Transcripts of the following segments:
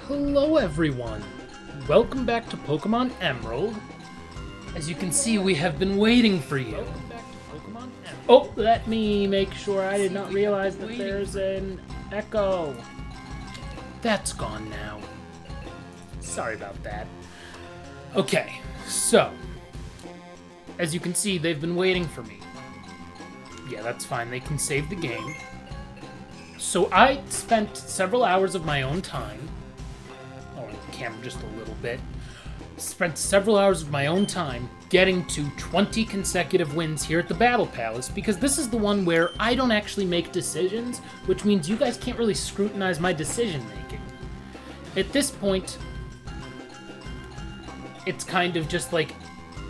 Hello everyone! Welcome back to Pokemon Emerald. As you can see, we have been waiting for you. Welcome back to Pokemon Emerald. Oh, let me make sure I did not realize that there's an echo. That's gone now. Sorry about that. Okay, so, as you can see, they've been waiting for me. Yeah, that's fine. They can save the game. So I spent several hours of my own time. Oh, the camera just a little bit. Spent several hours of my own time getting to 20 consecutive wins here at the Battle Palace, because this is the one where I don't actually make decisions, which means you guys can't really scrutinize my decision making. At this point, it's kind of just like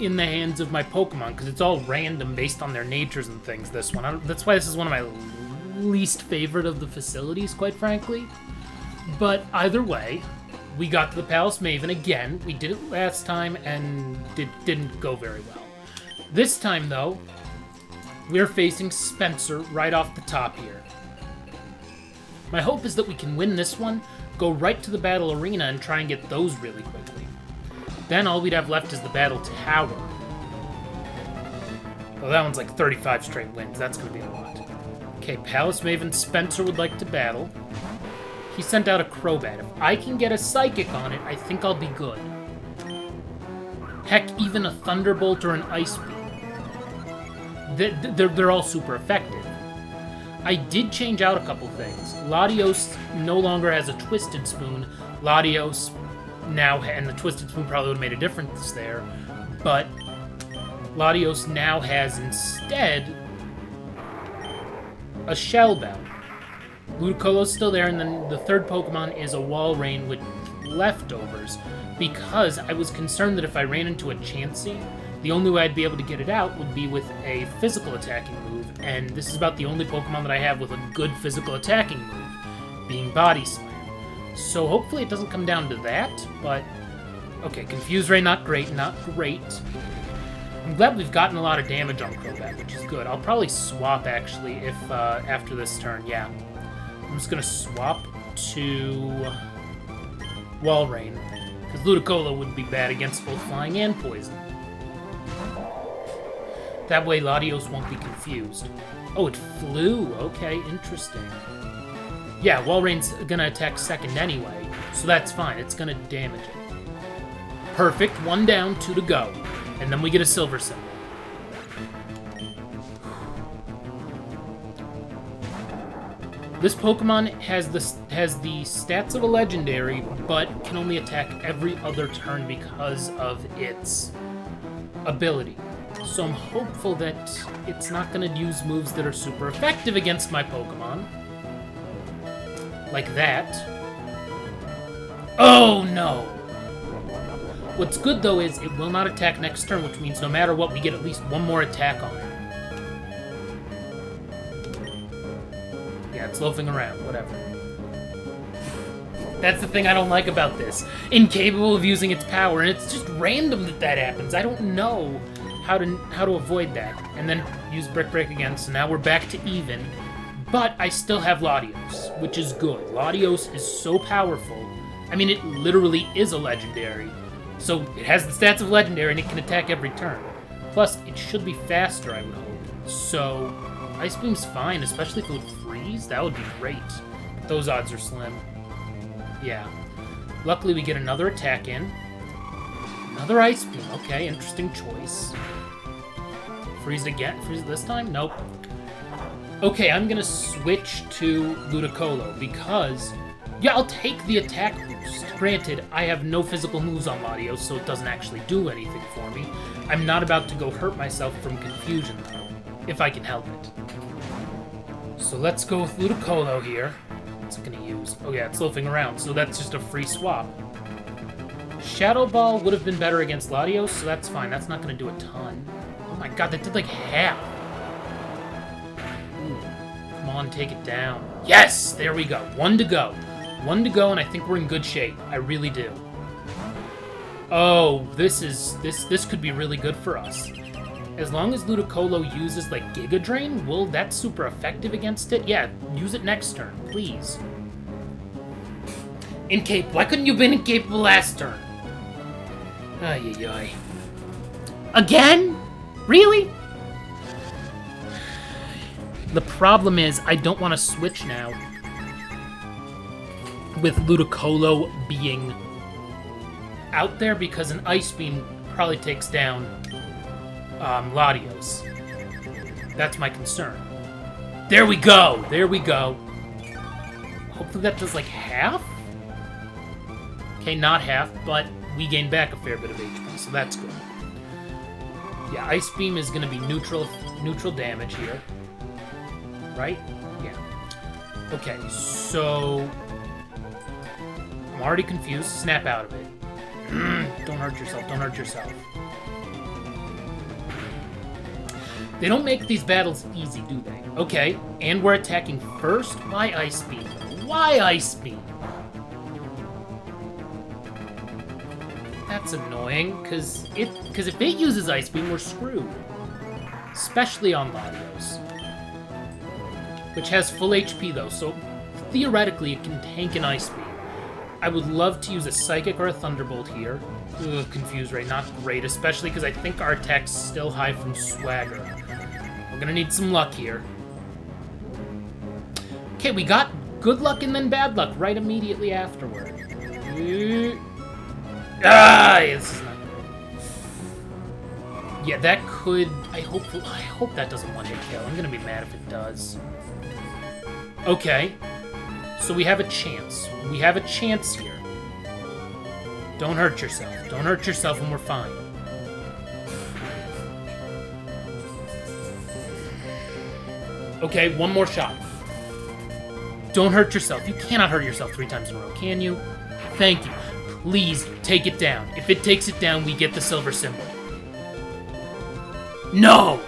in the hands of my Pokemon, because it's all random based on their natures and things, this one. That's why this is one of my least favorite of the facilities, quite frankly. But either way, we got to the Palace Maven again. We did it last time, and it didn't go very well. This time, though, we're facing Spencer right off the top here. My hope is that we can win this one, go right to the Battle Arena, and try and get those really quickly. Then all we'd have left is the Battle Tower. Well, that one's like 35 straight wins. That's going to be a lot. Okay, Palace Maven Spencer would like to battle. He sent out a Crobat. If I can get a Psychic on it, I think I'll be good. Heck, even a Thunderbolt or an Ice Beam. They're all super effective. I did change out a couple things. Latios no longer has a Twisted Spoon. Latios now, and the Twisted Spoon probably would have made a difference there, but Latios now has instead a Shell Bell. Ludicolo's still there, and then the third Pokemon is a Walrein with leftovers, because I was concerned that if I ran into a Chansey, the only way I'd be able to get it out would be with a physical attacking move, and this is about the only Pokemon that I have with a good physical attacking move, being Body Slam. So hopefully it doesn't come down to that, but okay, Confuse Ray, not great, not great. I'm glad we've gotten a lot of damage on Crobat, which is good. I'll probably swap, actually, if after this turn, yeah. I'm just going to swap to Walrein, because Ludicolo would be bad against both Flying and Poison. That way Latios won't be confused. Oh, it flew. Okay, interesting. Yeah, Walrein's going to attack second anyway, so that's fine. It's going to damage it. Perfect. 1 down, 2 to go. And then we get a Silver Symbol. This Pokemon has the stats of a Legendary, but can only attack every other turn because of its ability. So I'm hopeful that it's not going to use moves that are super effective against my Pokemon. Like that. Oh no! What's good, though, is it will not attack next turn, which means no matter what, we get at least one more attack on it. Yeah, it's loafing around, whatever. That's the thing I don't like about this. Incapable of using its power, and it's just random that happens. I don't know how to avoid that. And then use Brick Break again, so now we're back to even. But I still have Latios, which is good. Latios is so powerful. I mean, it literally is a Legendary. So it has the stats of Legendary, and it can attack every turn. Plus, it should be faster, I would hope. So, Ice Beam's fine, especially if it would freeze. That would be great. But those odds are slim. Yeah. Luckily, we get another attack in. Another Ice Beam. Okay, interesting choice. Freeze it again? Freeze it this time? Nope. Okay, I'm gonna switch to Ludicolo, because yeah, I'll take the attack boost. Granted, I have no physical moves on Latios, so it doesn't actually do anything for me. I'm not about to go hurt myself from confusion, though, if I can help it. So let's go with Ludicolo here. What's it gonna use? Oh yeah, it's loafing around, so that's just a free swap. Shadow Ball would have been better against Latios, so that's fine. That's not gonna do a ton. Oh my god, that did like half. Ooh. Come on, take it down. Yes! There we go. 1 to go. 1 to go, and I think we're in good shape. I really do. Oh, this could be really good for us. As long as Ludicolo uses, like, Giga Drain, well, that's super effective against it. Yeah, use it next turn, please. Incapable. Why couldn't you have been incapable last turn? Ay, ay, ay. Again? Really? The problem is, I don't want to switch now. With Ludicolo being out there, because an Ice Beam probably takes down Latios. That's my concern. There we go! There we go. Hopefully that does like half? Okay, not half, but we gain back a fair bit of HP, so that's good. Yeah, Ice Beam is going to be neutral damage here. Right? Yeah. Okay, so... I'm already confused. Snap out of it. Don't hurt yourself. Don't hurt yourself. They don't make these battles easy, do they? Okay, and we're attacking first. Why Ice Beam? Why Ice Beam? That's annoying, because if it uses Ice Beam, we're screwed. Especially on Latios. Which has full HP, though, so theoretically it can tank an Ice Beam. I would love to use a Psychic or a Thunderbolt here. Ugh, Confuse Ray, not great, especially because I think our attack's still high from Swagger. We're gonna need some luck here. Okay, we got good luck and then bad luck right immediately afterward. This is not good. Yeah, that could... I hope that doesn't one-hit kill. I'm gonna be mad if it does. Okay. So we have a chance. We have a chance here. Don't hurt yourself. Don't hurt yourself and we're fine. Okay, one more shot. Don't hurt yourself. You cannot hurt yourself 3 times in a row, can you? Thank you. Please, take it down. If it takes it down, we get the silver symbol. No!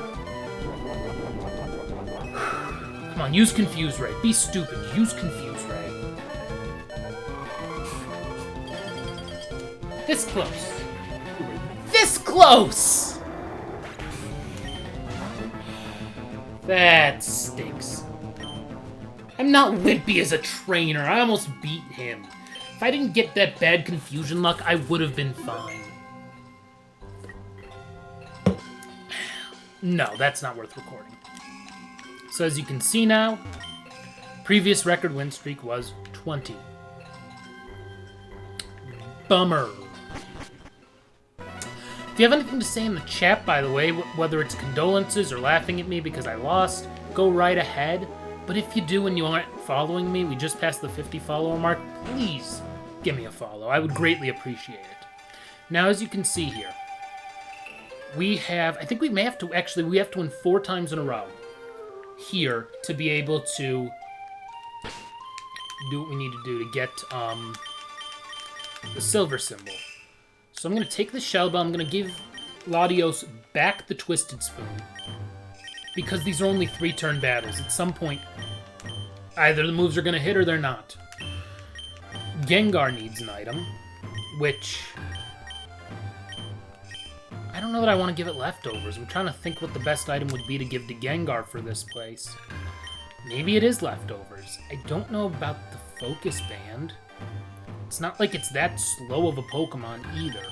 Come on, use Confuse Ray. Be stupid. Use Confuse Ray. This close. This close! That stinks. I'm not wimpy as a trainer. I almost beat him. If I didn't get that bad confusion luck, I would have been fine. No, that's not worth recording. So as you can see now, previous record win streak was 20. Bummer. If you have anything to say in the chat, by the way, whether it's condolences or laughing at me because I lost, go right ahead. But if you do and you aren't following me, we just passed the 50 follower mark, please give me a follow. I would greatly appreciate it. Now, as you can see here, we have, I think we may have to, actually, we have to win 4 times in a row here to be able to do what we need to do to get the silver symbol. So I'm going to take the Shell Bell, I'm going to give Latios back the Twisted Spoon. Because these are only 3-turn battles. At some point, either the moves are going to hit or they're not. Gengar needs an item, which... I don't know that I want to give it leftovers. I'm trying to think what the best item would be to give to Gengar for this place. Maybe it is leftovers. I don't know about the Focus Band. It's not like it's that slow of a Pokemon either.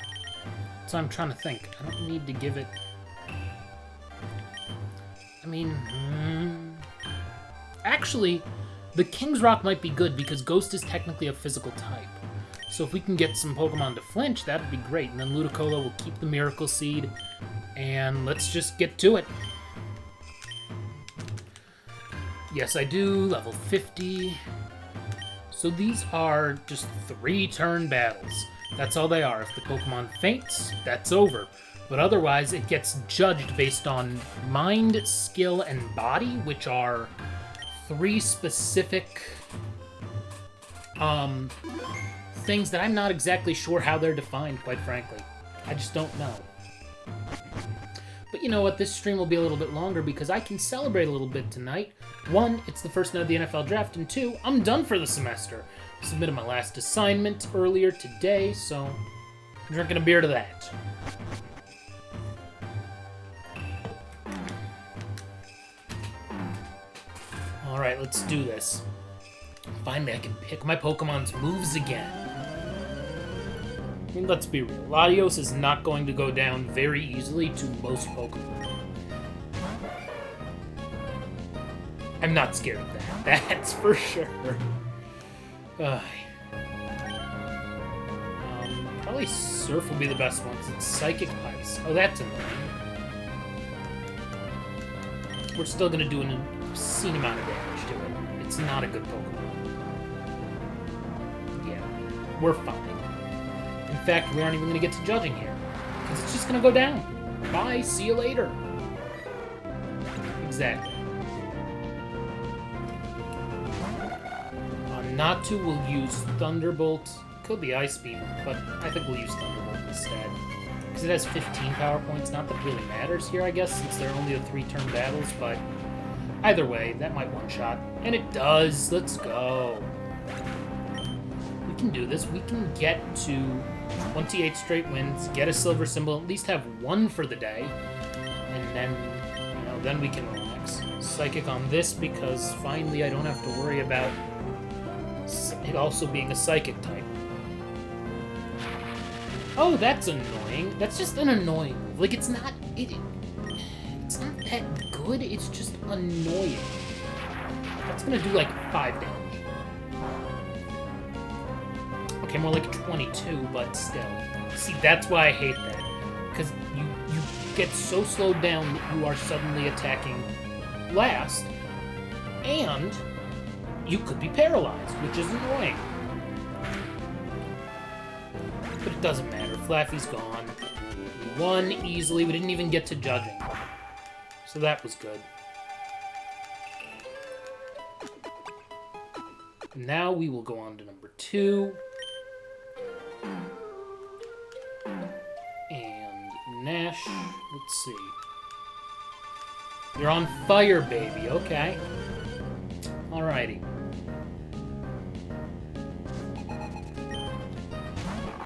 So I'm trying to think. I don't need to give it... I mean... Actually, the King's Rock might be good because Ghost is technically a physical type. So if we can get some Pokemon to flinch, that would be great. And then Ludicolo will keep the Miracle Seed. And let's just get to it. Yes, I do. Level 50. So these are just 3-turn battles. That's all they are. If the Pokemon faints, that's over. But otherwise, it gets judged based on Mind, Skill, and Body, which are 3 specific things that I'm not exactly sure how they're defined, quite frankly. I just don't know. But you know what? This stream will be a little bit longer because I can celebrate a little bit tonight. 1, it's the first night of the NFL Draft, and 2, I'm done for the semester. I submitted my last assignment earlier today, so I'm drinking a beer to that. Alright, let's do this. Finally, I can pick my Pokemon's moves again. I mean, let's be real. Latios is not going to go down very easily to most Pokemon. I'm not scared of that. That's for sure. Probably Surf will be the best one, because it's Psychic Ice. Oh, that's annoying. We're still going to do an obscene amount of damage to it. It's not a good Pokemon. Yeah, we're fine. In fact, we aren't even going to get to judging here, because it's just going to go down. Bye, see you later. Exactly. Natu will use Thunderbolt. Could be Ice Beam, but I think we'll use Thunderbolt instead. Because it has 15 power points. Not that it really matters here, I guess, since they're only the 3-turn battles, but either way, that might one-shot. And it does! Let's go! We can do this. We can get to 28 straight wins, get a silver symbol, at least have one for the day, and then, you know, then we can relax. Psychic on this, because finally I don't have to worry about it also being a Psychic type. Oh, that's annoying. That's just an annoying move. Like, it's not... It's not that good, it's just annoying. That's gonna do, like, 5 damage. Okay, more like 22, but still. See, that's why I hate that. Because you get so slowed down that you are suddenly attacking last, and you could be paralyzed, which is annoying. But it doesn't matter. Flaffy's gone. We won easily. We didn't even get to judging. So that was good. Now we will go on to number 2. And Nash, let's see. You're on fire, baby. Okay. Alrighty.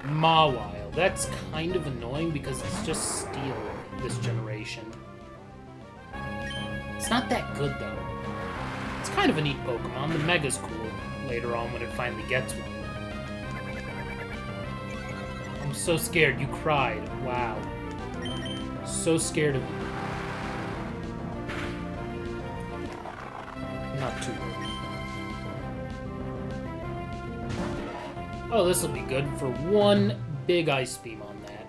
Mawile. That's kind of annoying because it's just Steel this generation. It's not that good, though. It's kind of a neat Pokemon. The Mega's cool later on when it finally gets one. I'm so scared. You cried. Wow. So scared of you. Not too worried. Oh, this will be good for one big Ice Beam on that.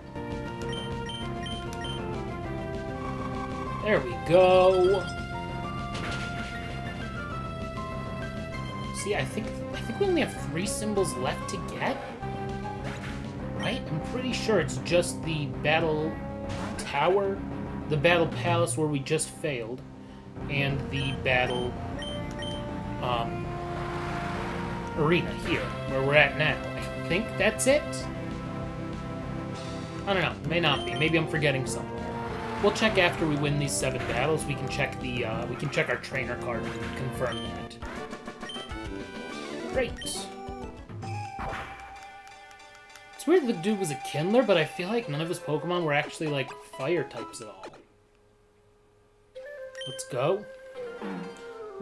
There we go. See, I think we only have 3 symbols left to get. Right? I'm pretty sure it's just the Battle Tower, the Battle Palace where we just failed, and the Battle Arena here, where we're at now. I think that's it? I don't know. May not be. Maybe I'm forgetting somewhere. We'll check after we win these 7 battles. We can check the we can check our trainer card and confirm that. Great. It's weird the dude was a Kindler, but I feel like none of his Pokemon were actually like fire types at all. Let's go.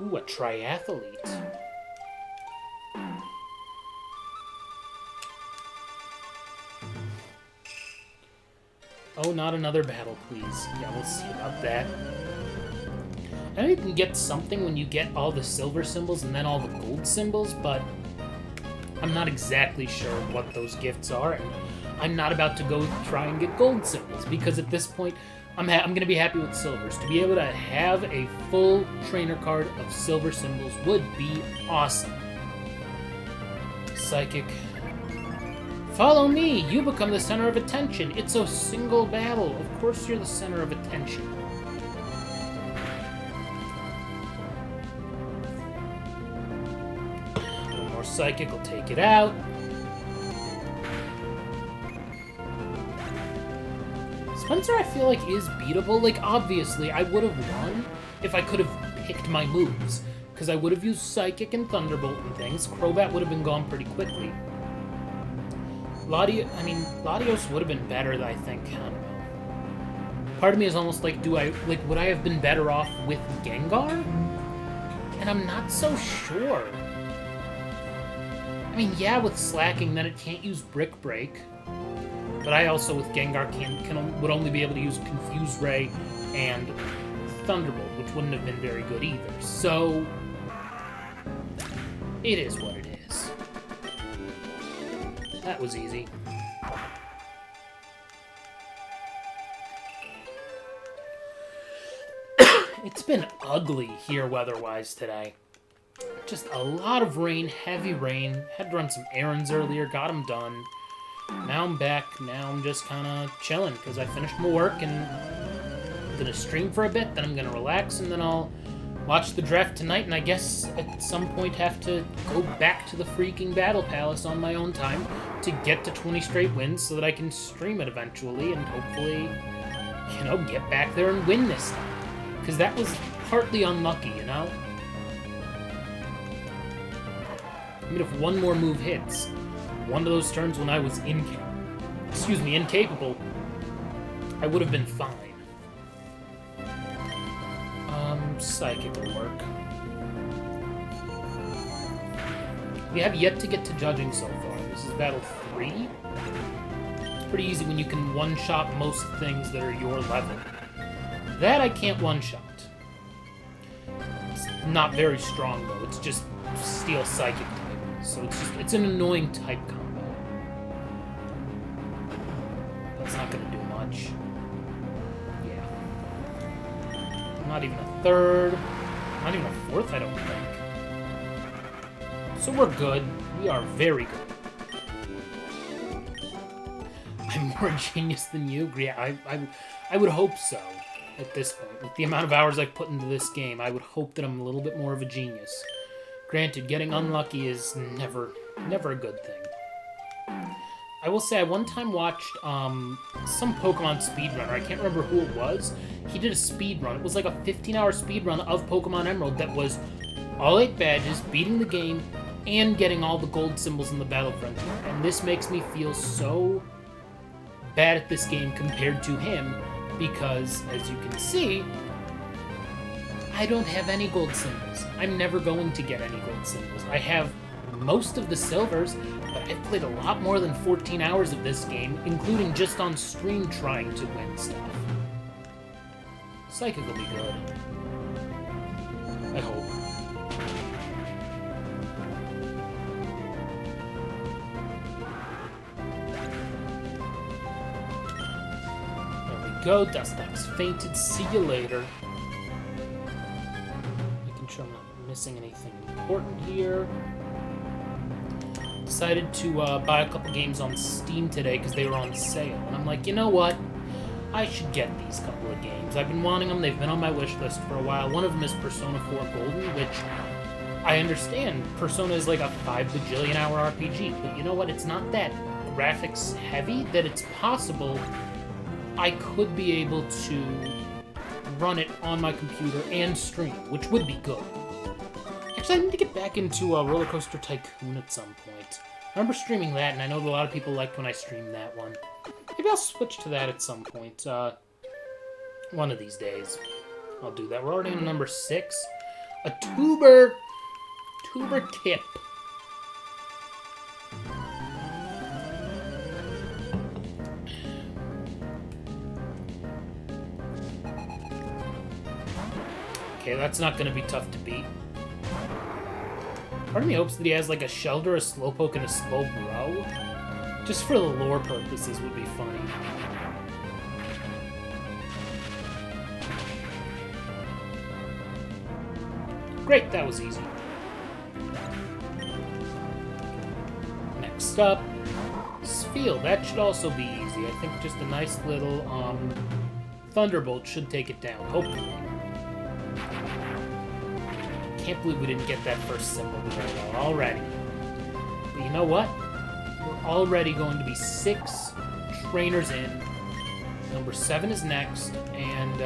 Ooh, a Triathlete. Oh, not another battle, please. Yeah, we'll see about that. I know you can get something when you get all the silver symbols and then all the gold symbols, but I'm not exactly sure what those gifts are, and I'm not about to go try and get gold symbols, because at this point, I'm going to be happy with silvers. To be able to have a full trainer card of silver symbols would be awesome. Psychic. Follow me! You become the center of attention. It's a single battle. Of course you're the center of attention. One more Psychic will take it out. Spencer, I feel like, is beatable. Like, obviously, I would have won if I could have picked my moves. Because I would have used Psychic and Thunderbolt and things. Crobat would have been gone pretty quickly. Latios would have been better, I think. I don't know. Part of me is almost like, would I have been better off with Gengar? And I'm not so sure. mean, yeah, with slacking, then it can't use Brick Break. But I also, with Gengar, would only be able to use Confuse Ray and Thunderbolt, which wouldn't have been very good either. So, it is what it is. That was easy. It's been ugly here weather-wise today. Just a lot of rain, heavy rain. Had to run some errands earlier, got them done. Now I'm back. Now I'm just kind of chilling because I finished my work and I'm going to stream for a bit. Then I'm going to relax and then I'll watch the draft tonight. And I guess at some point have to go back to the freaking Battle Palace on my own time to get to 20 straight wins so that I can stream it eventually and hopefully, you know, get back there and win this time. Because that was partly unlucky, you know? I mean, if one more move hits, one of those turns when I was incapable, I would have been fine. Psychic will work. We have yet to get to judging so far. This is Battle 3. It's pretty easy when you can one-shot most things that are your level. That I can't one-shot. It's not very strong, though. It's just Steel Psychic type. So it's an annoying type combo. That's not going to do much. Yeah. Not even a third. Not even a fourth, I don't think. So we're good. We are very good. I'm more genius than you? Yeah, I would hope so. At this point, with the amount of hours I've put into this game, I would hope that I'm a little bit more of a genius. Granted, getting unlucky is never a good thing. I will say I one time watched some Pokemon speedrunner. I can't remember who it was. He did a speedrun. It was like a 15-hour speedrun of Pokemon Emerald that was all 8 badges, beating the game, and getting all the gold symbols in the Battle Frontier. And this makes me feel so bad at this game compared to him, because, as you can see, I don't have any gold symbols. I'm never going to get any gold symbols. I have most of the silvers, but I've played a lot more than 14 hours of this game, including just on stream trying to win stuff. Psychic will be good. I hope. Go, Dustox fainted. See you later. Making sure I'm not missing anything important here. Decided to buy a couple games on Steam today because they were on sale. And I'm like, you know what? I should get these couple of games. I've been wanting them. They've been on my wish list for a while. One of them is Persona 4 Golden, which I understand. Persona is like a 5 bajillion hour RPG. But you know what? It's not that graphics heavy that it's possible I could be able to run it on my computer and stream, which would be good. Actually, I need to get back into Roller Coaster Tycoon at some point. I remember streaming that, and I know that a lot of people liked when I streamed that one. Maybe I'll switch to that at some point. One of these days. I'll do that. We're already on number 6. A tuber tip. Okay, that's not going to be tough to beat. Part of me hopes that he has like a Shellder, a Slowpoke, and a Slowbro. Just for the lore purposes would be funny. Great, that was easy. Next up, Spheal. That should also be easy. I think just a nice little Thunderbolt should take it down, hopefully. Can't believe we didn't get that first symbol very well already. But you know what? We're already going to be 6 trainers in. Number 7 is next, and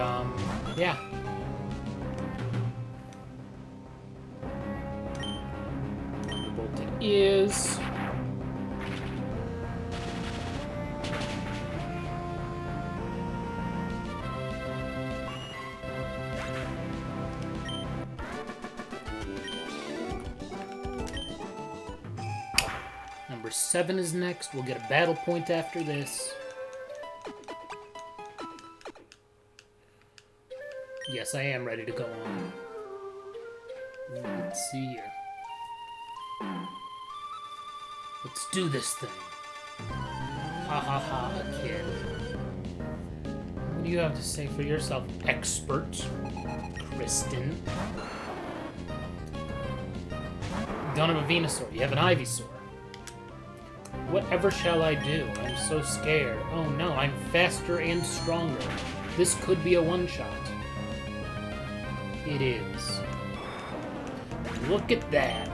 yeah. Thunderbolt it is. number 7 is next. We'll get a battle point after this. Yes, I am ready to go on. Let's see here. Let's do this thing. Ha ha ha, kid. What do you have to say for yourself, expert? Kristen. You don't have a Venusaur, you have an Ivysaur. Whatever shall I do? I'm so scared. Oh no, I'm faster and stronger. This could be a one-shot. It is. Look at that.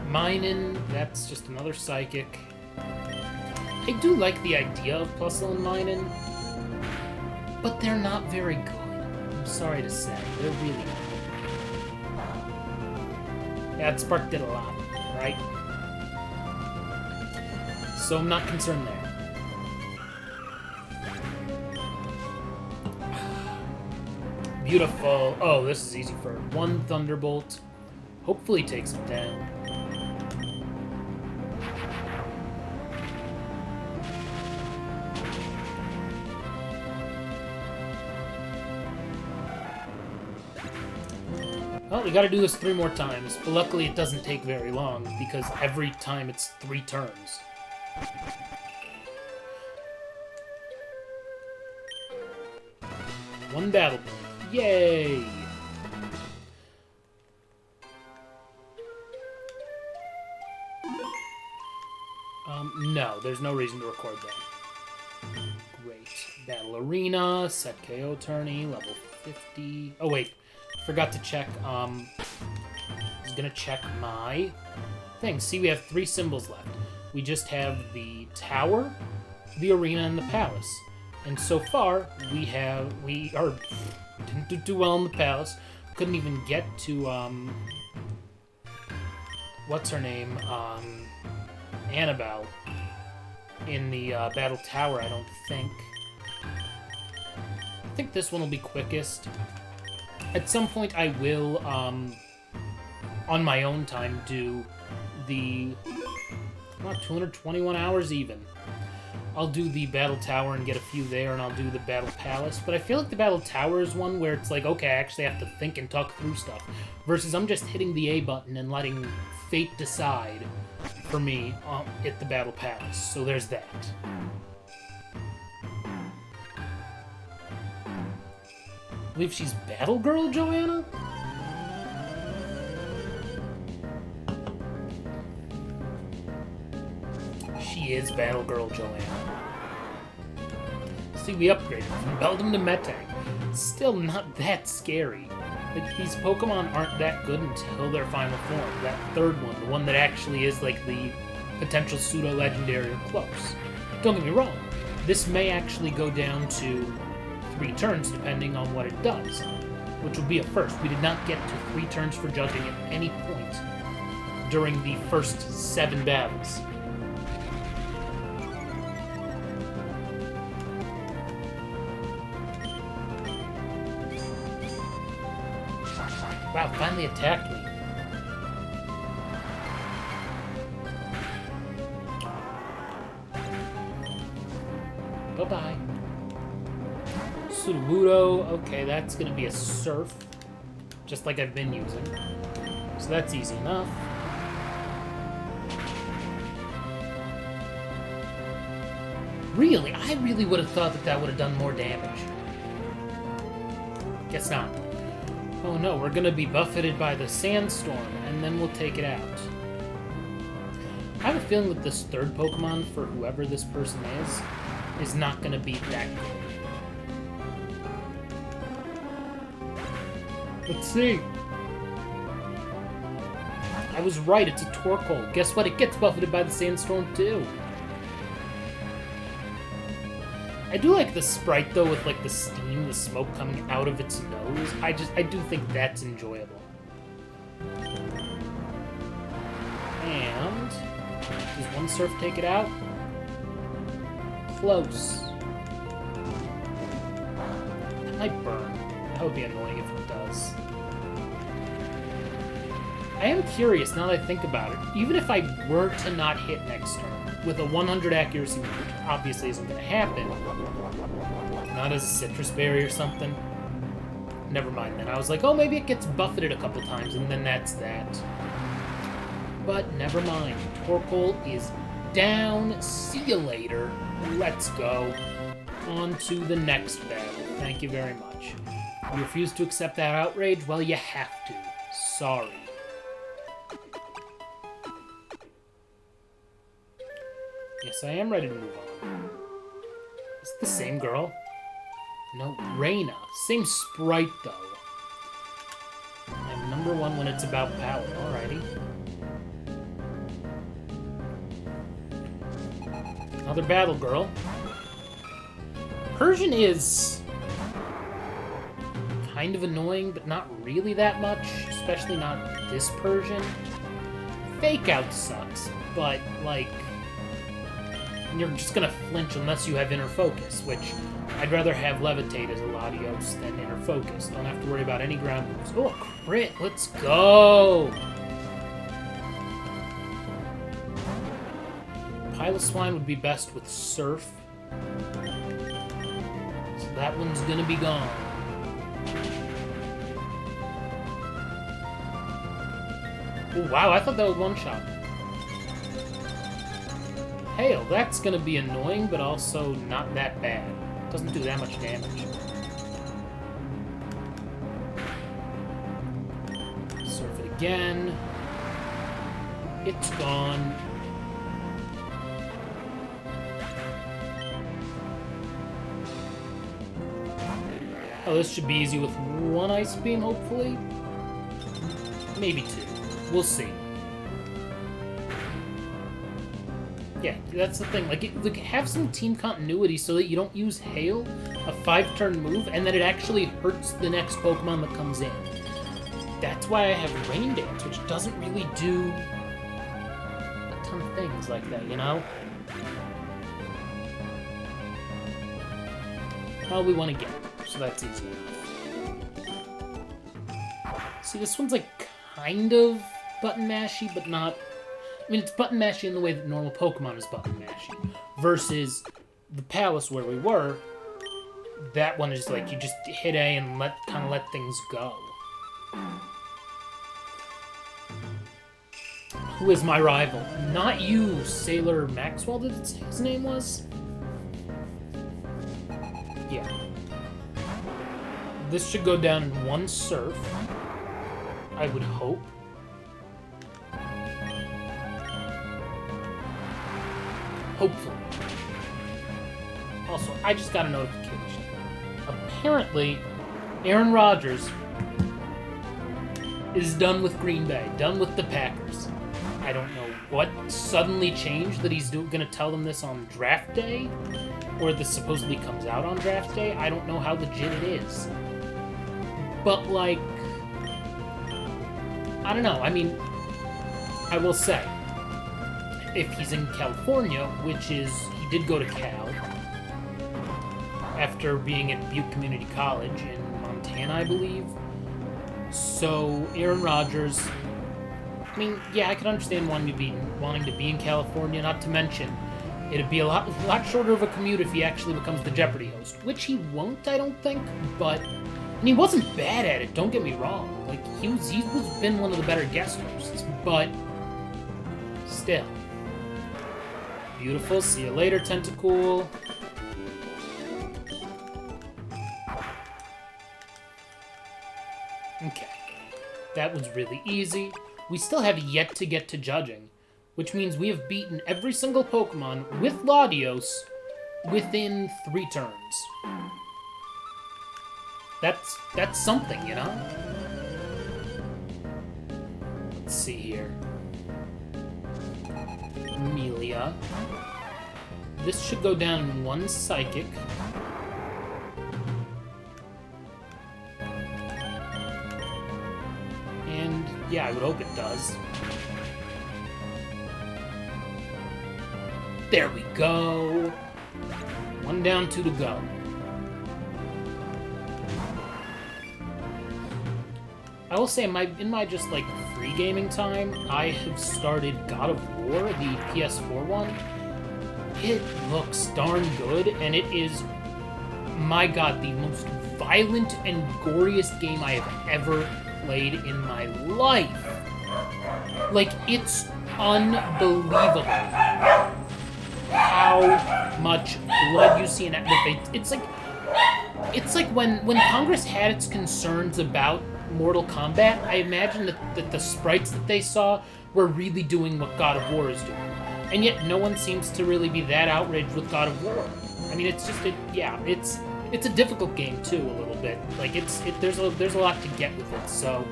Minun, that's just another Psychic. I do like the idea of Plusle and Minun, but they're not very good. I'm sorry to say. They're really not. Yeah, that Spark did a lot, right? So I'm not concerned there. Beautiful. Oh, this is easy for one Thunderbolt. Hopefully takes him down. Well, we gotta do this 3 more times, but luckily it doesn't take very long, because every time it's 3 turns. One battle point. Yay! No, there's no reason to record that. Great. Battle Arena, set KO tourney, level 50. Oh, wait. Forgot to check, I was gonna check my thing. See, we have 3 symbols left. We just have the tower, the arena, and the palace. And so far, we didn't do too well in the palace. Couldn't even get to, what's her name? Annabelle in the, battle tower, I don't think. I think this one will be quickest. At some point, I will, on my own time, do the, not 221 hours even. I'll do the Battle Tower and get a few there, and I'll do the Battle Palace. But I feel like the Battle Tower is one where it's like, okay, I actually have to think and talk through stuff. Versus I'm just hitting the A button and letting fate decide for me at the Battle Palace. So there's that. I believe she's Battle Girl Joanna? She is Battle Girl Joanna. See, we upgraded from Beldum to Metang. Still not that scary. Like, these Pokemon aren't that good until their final form. That third one, the one that actually is like the potential pseudo-legendary or close. Don't get me wrong, this may actually go down to 3 turns depending on what it does, which would be a first. We did not get to 3 turns for judging at any point during the first 7 battles. Wow, finally attacked me. Bye-bye. Sudowoodo. Okay, that's gonna be a Surf. Just like I've been using. So that's easy enough. Really? I really would have thought that that would have done more damage. Guess not. Oh no, we're gonna be buffeted by the Sandstorm, and then we'll take it out. I have a feeling that this third Pokemon, for whoever this person is not gonna be that good. Let's see. I was right, it's a Torkoal. Guess what? It gets buffeted by the Sandstorm, too. I do like the sprite, though, with, like, the steam, the smoke coming out of its nose. I do think that's enjoyable. And does one Surf take it out? Close. That might burn. That would be annoying if it does. I am curious now that I think about it. Even if I were to not hit next turn with a 100 accuracy move, which obviously isn't going to happen, not as a citrus berry or something. Never mind then. I was like, oh, maybe it gets buffeted a couple times, and then that's that. But never mind. Torkoal is down. See you later. Let's go. On to the next battle. Thank you very much. You refuse to accept that outrage? Well, you have to. Sorry. Yes, I am ready to move on. Is it the same girl? No, Reina. Same sprite, though. I'm number one when it's about power. Alrighty. Another battle girl. Persian is kind of annoying, but not really that much. Especially not this Persian. Fake Out sucks, but, like, you're just gonna flinch unless you have Inner Focus, which I'd rather have Levitate as a Latios than Inner Focus. Don't have to worry about any ground moves. Oh, a crit! Let's go! Piloswine would be best with Surf. So that one's gonna be gone. Oh, wow, I thought that was one-shot. Hail, that's gonna be annoying, but also not that bad. Doesn't do that much damage. Surf it again. It's gone. Oh, this should be easy with one Ice Beam, hopefully? Maybe two. We'll see. Yeah, that's the thing. Like, have some team continuity so that you don't use Hail, a 5-turn move, and that it actually hurts the next Pokemon that comes in. That's why I have Rain Dance, which doesn't really do a ton of things like that, you know? Well, we want to get it, so that's easy enough. See, this one's, like, kind of button mashy, but not... I mean, it's button mashy in the way that normal Pokemon is button mashy. Versus the Palace where we were, that one is like, you just hit A and kind of let things go. Who is my rival? Not you, Sailor Maxwell, did it say his name was? Yeah. This should go down in one Surf. I would hope. Hopefully. Also, I just got a notification. Apparently, Aaron Rodgers is done with Green Bay, done with the Packers. I don't know what suddenly changed that he's going to tell them this on draft day, or this supposedly comes out on draft day. I don't know how legit it is. But, like, I don't know. I mean, I will say, if he's in California, which is, he did go to Cal, after being at Butte Community College in Montana, I believe. So, Aaron Rodgers, I mean, yeah, I can understand wanting to be in California, not to mention, it'd be a lot shorter of a commute if he actually becomes the Jeopardy host, which he won't, I don't think, but, and he wasn't bad at it, don't get me wrong, like, he's been one of the better guest hosts, but, still. Beautiful, see you later, Tentacool. Okay, that was really easy. We still have yet to get to judging, which means we have beaten every single Pokemon with Latios within 3 turns. That's something, you know? Let's see here. Amelia. This should go down in 1 Psychic. And, yeah, I would hope it does. There we go! 1 down, 2 to go. I will say, in my just, like, free gaming time, I have started God of War, the PS4 one. It looks darn good, and it is, my god, the most violent and goriest game I have ever played in my life. Like, it's unbelievable how much blood you see in that. It's like when Congress had its concerns about Mortal Kombat, I imagine that the sprites that they saw were really doing what God of War is doing. And yet no one seems to really be that outraged with God of War. I mean, it's a difficult game too, a little bit. Like, there's a lot to get with it, so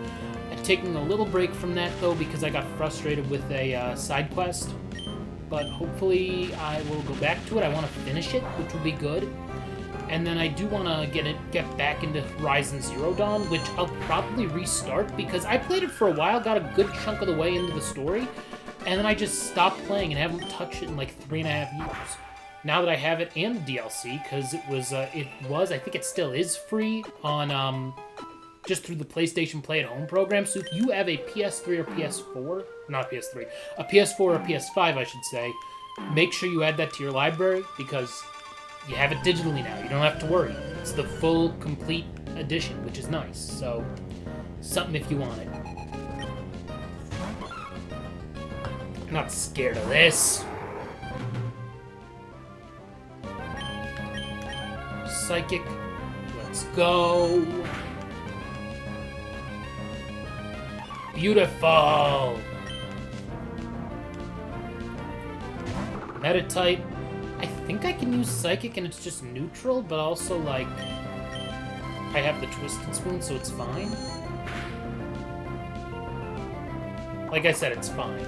I'm taking a little break from that, though, because I got frustrated with a side quest. But hopefully I will go back to it. I want to finish it, which will be good. And then I do want to get back into Horizon Zero Dawn, which I'll probably restart, because I played it for a while, got a good chunk of the way into the story, and then I just stopped playing and haven't touched it in like 3.5 years. Now that I have it and the DLC, because it was, I think it still is free on, just through the PlayStation Play at Home program. So if you have a PS3 or PS4, not PS3, a PS4 or PS5, I should say, make sure you add that to your library, because you have it digitally now. You don't have to worry. It's the full, complete edition, which is nice. So, something if you want it. I'm not scared of this. Psychic. Let's go. Beautiful. Meta-type. I think I can use Psychic and it's just neutral, but also, like, I have the Twisted Spoon, so it's fine. Like I said, it's fine.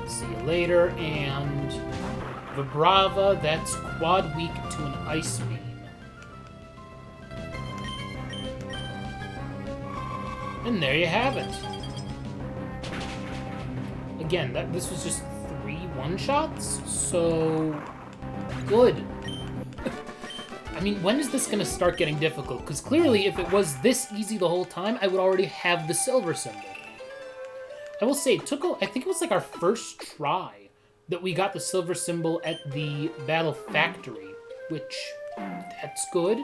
See you later, and Vibrava, that's quad weak to an Ice Beam. And there you have it. Again, this was just 3 one-shots, so good. I mean, when is this gonna start getting difficult? Because clearly, if it was this easy the whole time, I would already have the silver symbol. I will say, I think it was like our first try that we got the silver symbol at the Battle Factory, which, that's good.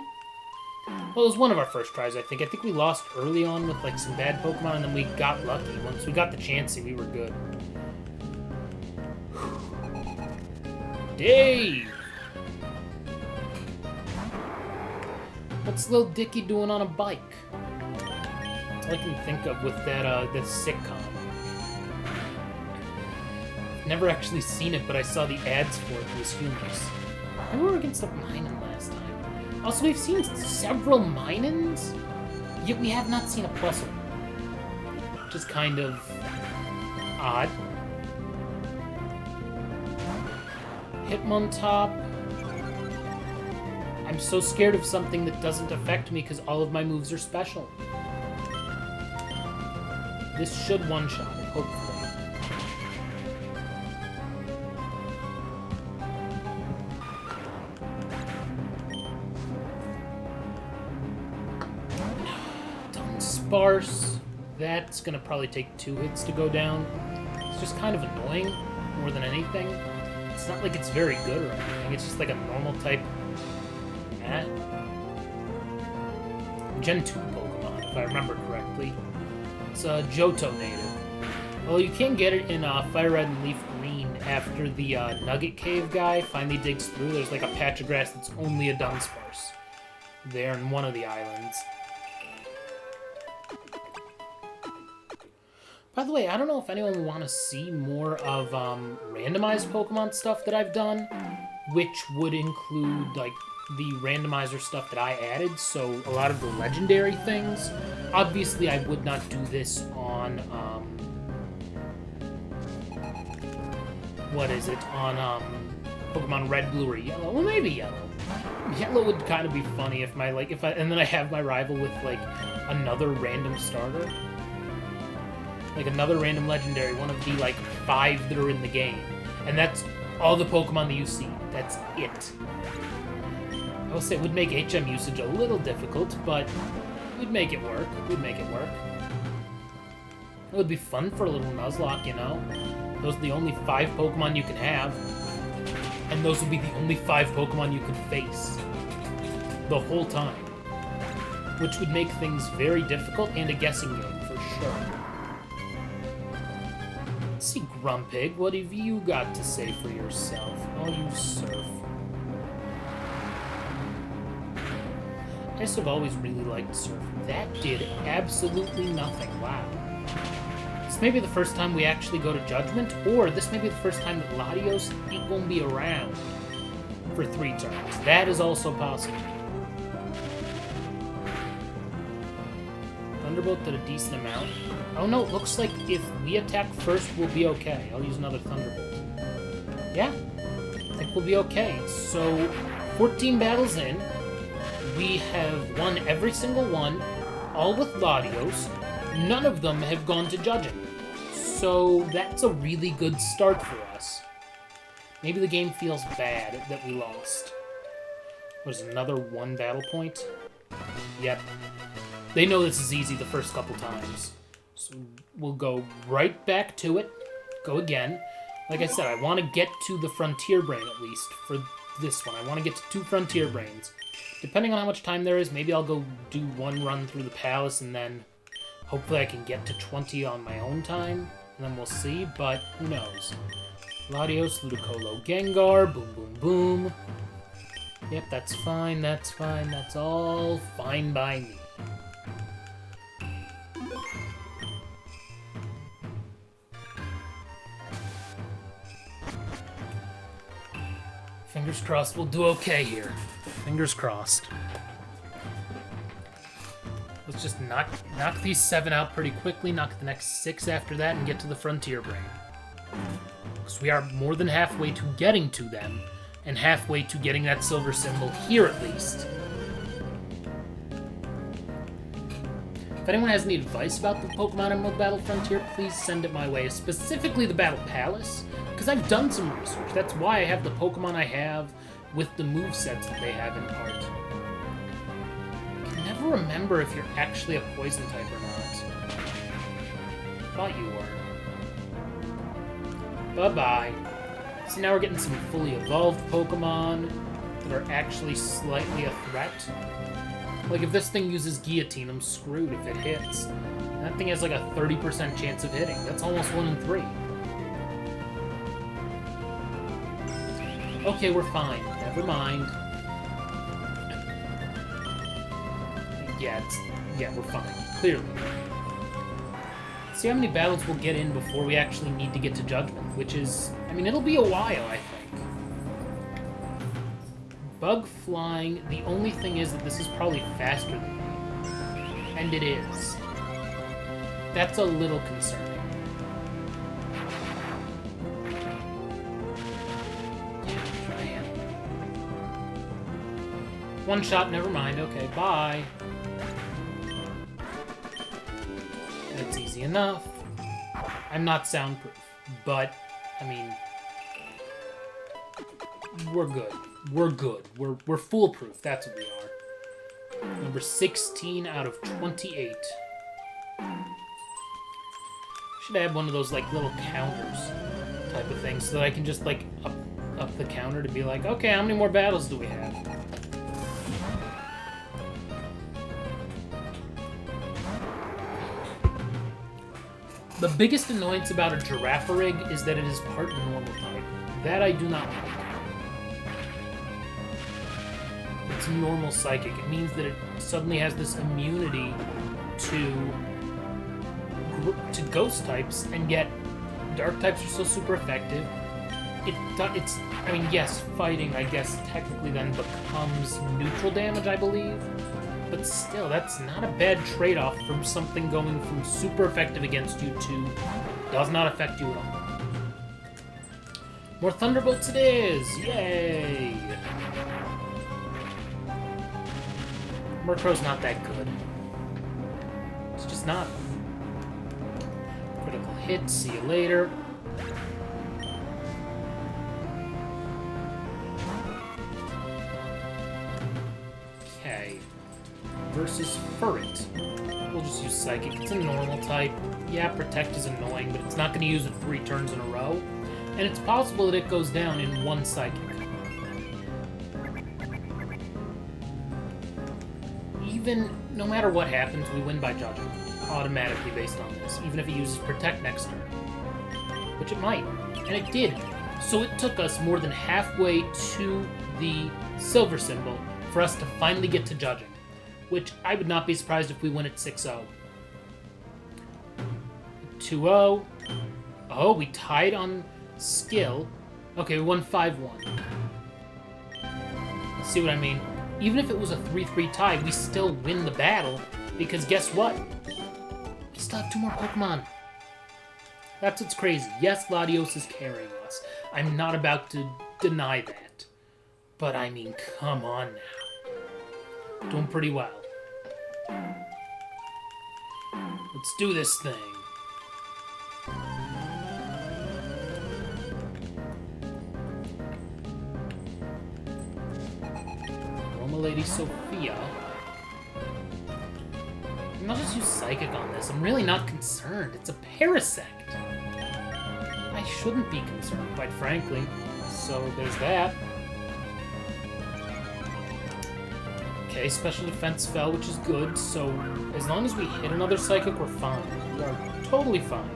Well, it was one of our first tries, I think. I think we lost early on with, like, some bad Pokemon, and then we got lucky. Once we got the Chansey, we were good. Dave! What's Lil Dicky doing on a bike? That's all I can think of with that sitcom. Never actually seen it, but I saw the ads for it. It was humorous. We were against a Minun last time. Also, we've seen several Minuns, yet we have not seen a Plusle. Which is kind of odd. Hitmontop. I'm so scared of something that doesn't affect me because all of my moves are special. This should one-shot it, hopefully. Sparse. That's gonna probably take 2 hits to go down. It's just kind of annoying more than anything. It's not like it's very good or anything. It's just like a normal type. Gen 2 Pokemon, if I remember correctly. It's a Johto native. Well, you can get it in Fire Red and Leaf Green after the Nugget Cave guy finally digs through. There's like a patch of grass that's only a Dunsparce there in one of the islands. By the way, I don't know if anyone will want to see more of randomized Pokemon stuff that I've done, which would include, like, the randomizer stuff that I added, so a lot of the legendary things. Obviously, I would not do this on, what is it? On, Pokemon Red, Blue, or Yellow. Well, maybe Yellow. Yellow would kind of be funny if and then I have my rival with, like, another random starter. Like another random legendary, one of the, like, 5 that are in the game. And that's all the Pokemon that you see. That's it. I will say it would make HM usage a little difficult, but we'd make it work. We'd make it work. It would be fun for a little Nuzlocke, you know? Those are the only 5 Pokemon you can have. And those would be the only 5 Pokemon you could face. The whole time. Which would make things very difficult and a guessing game, for sure. Let's see, Grumpig, what have you got to say for yourself? I'll use Surf. I just have always really liked Surf. That did absolutely nothing. Wow. This may be the first time we actually go to Judgment, or this may be the first time that Latios ain't gonna be around for 3 turns. That is also possible. Thunderbolt did a decent amount. Oh no, it looks like if we attack first, we'll be okay. I'll use another Thunderbolt. Yeah, I think we'll be okay. So, 14 battles in. We have won every single one, all with Latios. None of them have gone to judging. So that's a really good start for us. Maybe the game feels bad that we lost. There's another 1 battle point. Yep. They know this is easy the first couple times. So we'll go right back to it. Go again. Like I said, I want to get to the Frontier Brain at least for this one. I want to get to 2 Frontier Brains. Depending on how much time there is, maybe I'll go do 1 run through the palace and then hopefully I can get to 20 on my own time. And then we'll see, but who knows. Latios, Ludicolo, Gengar, boom, boom, boom. Yep, that's fine, that's fine, that's all fine by me. Fingers crossed we'll do okay here. Fingers crossed. Let's just knock these 7 out pretty quickly, knock the next 6 after that, and get to the Frontier Brain. Because we are more than halfway to getting to them, and halfway to getting that silver symbol here at least. If anyone has any advice about the Pokemon Emerald Battle Frontier, please send it my way, specifically the Battle Palace, because I've done some research. That's why I have the Pokemon I have with the movesets that they have in part. I can never remember if you're actually a poison type or not. I thought you were. Bye-bye. See, now we're getting some fully evolved Pokemon that are actually slightly a threat. Like, if this thing uses Guillotine, I'm screwed if it hits. And that thing has like a 30% chance of hitting. That's almost 1 in 3. Okay, we're fine. Never mind. Yeah, we're fine. Clearly. See how many battles we'll get in before we actually need to get to Judgment, which is... I mean, it'll be a while, I think. Bug flying, the only thing is that this is probably faster than me. And it is. That's a little concerning. One shot, never mind. Okay, bye. That's easy enough. I'm not soundproof, but, I mean, we're good. We're good. We're foolproof. That's what we are. Number 16 out of 28. Should add one of those, like, little counters type of thing so that I can just, like, up the counter to be like, okay, how many more battles do we have? The biggest annoyance about a Girafarig is that it is part normal type. That I do not like. It's normal psychic. It means that it suddenly has this immunity to ghost types, and yet dark types are so super effective. It's I mean, yes, fighting, I guess, technically then becomes neutral damage, I believe. But still, that's not a bad trade-off from something going from super effective against you to does not affect you at all. More Thunderbolts it is! Yay! Murkrow's not that good. It's just not. Critical hit, see you later. Okay. Versus Furret. we'll just use Psychic. It's a normal type. Yeah, Protect is annoying, but it's not going to use it 3 turns in a row. And it's possible that it goes down in 1 Psychic. Even, no matter what happens, we win by judging. Automatically based on this. Even if he uses Protect next turn. Which it might. And it did. So it took us more than halfway to the silver symbol for us to finally get to judging. Which I would not be surprised if we win at 6-0. 2-0. Oh, we tied on skill. Okay, we won 5-1. See what I mean? Even if it was a 3-3 tie, we still win the battle, because guess what? We still have 2 more Pokemon. That's what's crazy. Yes, Latios is carrying us. I'm not about to deny that. But I mean, come on now. Doing pretty well. Let's do this thing. Lady Sophia. I'll just use Psychic on this. I'm really not concerned. It's a Parasect. I shouldn't be concerned, quite frankly. So there's that. Okay, Special Defense fell, which is good. So as long as we hit another Psychic, we're fine. We are totally fine.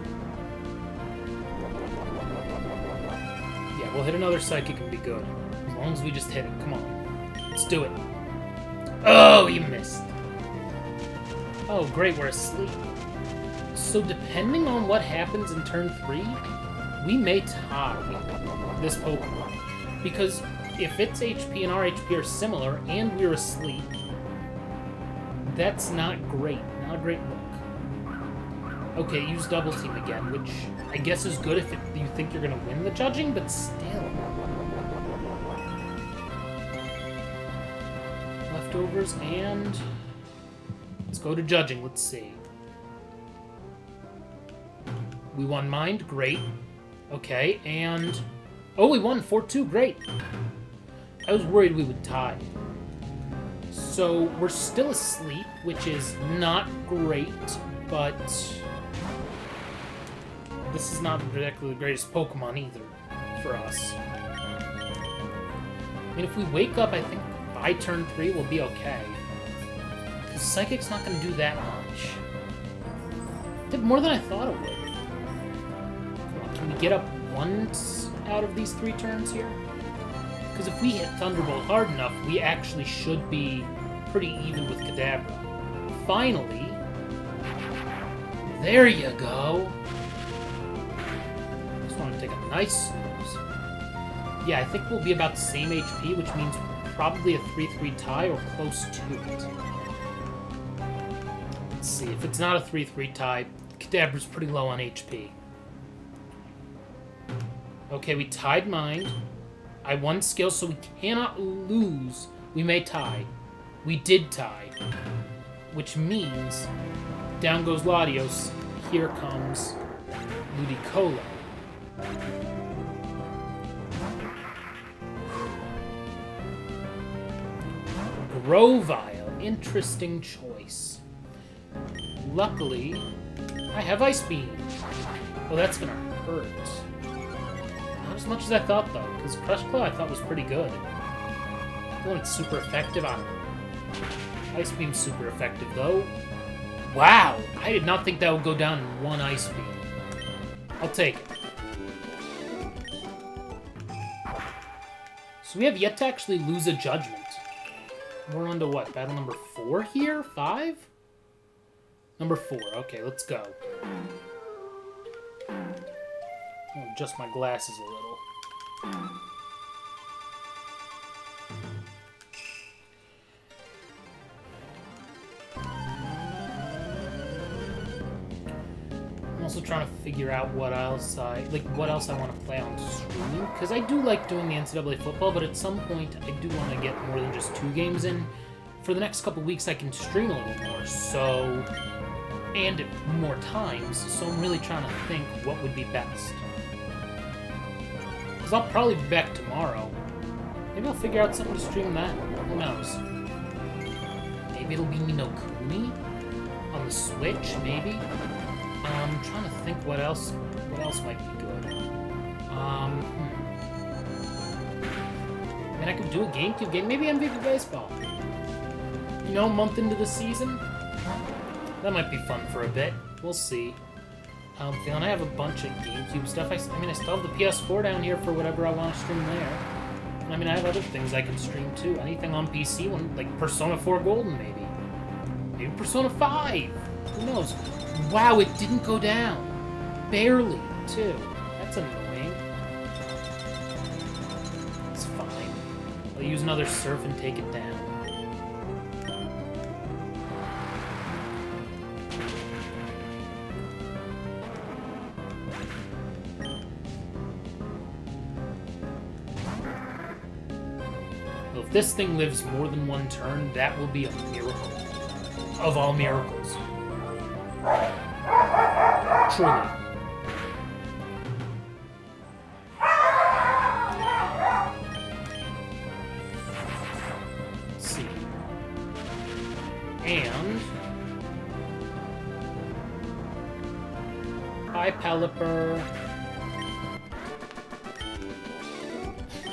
Yeah, we'll hit another Psychic and be good. As long as we just hit it. Come on. Let's do it. Oh, you missed. Oh, great, we're asleep. So depending on what happens in turn 3, we may tie this Pokemon. Because if its HP and our HP are similar, and we're asleep, that's not great. Not a great look. Okay, use Double Team again, which I guess is good if you think you're going to win the judging, but still. Leftovers, and let's go to judging. Let's see. We won Mind. Great. Okay, and... oh, we won 4-2. Great. I was worried we would tie. So, we're still asleep, which is not great, but... this is not particularly the greatest Pokemon either, for us. I mean, if we wake up, I think by turn 3, we'll be okay. Because Psychic's not going to do that much. It did more than I thought it would. Come on, can we get up once out of these 3 turns here? Because if we hit Thunderbolt hard enough, we actually should be pretty even with Kadabra. Finally! There you go! Just want to take a nice snooze. Yeah, I think we'll be about the same HP, which means probably a 3-3 tie or close to it. Let's see, if it's not a 3-3 tie, Kadabra's pretty low on HP. Okay, we tied Mind. I won skill, so we cannot lose. We may tie. We did tie. Which means, down goes Latios. Here comes Ludicolo. Grovyle. Interesting choice. Luckily, I have Ice Beam. Well, that's gonna hurt. Not as much as I thought, though, because Crush Claw I thought was pretty good. I feel like it's super effective. I don't know. Ice Beam's super effective, though. Wow! I did not think that would go down in 1 Ice Beam. I'll take it. So we have yet to actually lose a Judgment. We're on to what? Battle number 4 here? 5? Number 4. Okay, let's go. I'll adjust my glasses a little. I'm also trying to figure out what else I want to play on stream, because I do like doing the NCAA football, but at some point I do want to get more than just 2 games in. For the next couple weeks I can stream a little more, so... and more times, so I'm really trying to think what would be best. Because I'll probably be back tomorrow. Maybe I'll figure out something to stream then. Who knows? Maybe it'll be Ni no Kuni? On the Switch, maybe? I'm trying to think what else might be good. And I could do a GameCube game. Maybe MVP Baseball. You know, a month into the season? That might be fun for a bit. We'll see. How I'm feeling. I have a bunch of GameCube stuff. I mean, I still have the PS4 down here for whatever I want to stream there. I mean, I have other things I can stream too. Anything on PC, like Persona 4 Golden, maybe. Maybe Persona 5. Who knows? Wow, it didn't go down. Barely, too. That's annoying. It's fine. I'll use another surf and take it down. If this thing lives more than one turn, that will be a miracle. Of all miracles. Truly. Let's see. And... Hi, Pelipper.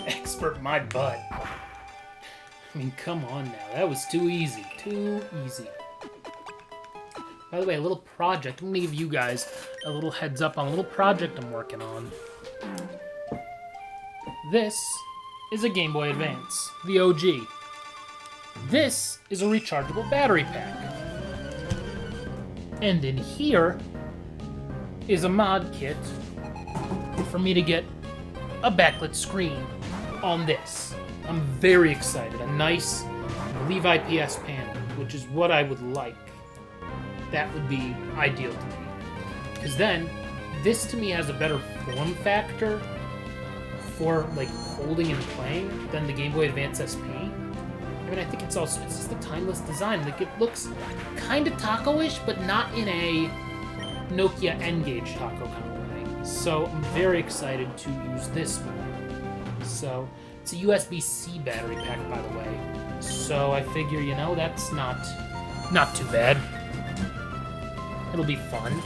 Expert my butt. I mean, come on now. That was too easy. Too easy. By the way, a little project. I'm going to give you guys a little heads up on a little project I'm working on. This is a Game Boy Advance. The OG. This is a rechargeable battery pack. And in here is a mod kit for me to get a backlit screen on this. I'm very excited. A nice, I believe, IPS panel, which is what I would like. That would be ideal to me. Because then, this to me has a better form factor for, like, holding and playing than the Game Boy Advance SP. I mean, I think it's just a timeless design. Like, it looks kind of taco-ish, but not in a Nokia N-Gage taco kind of way. So, I'm very excited to use this one. So... It's a USB-C battery pack, by the way. So I figure, you know, that's not too bad. It'll be fun.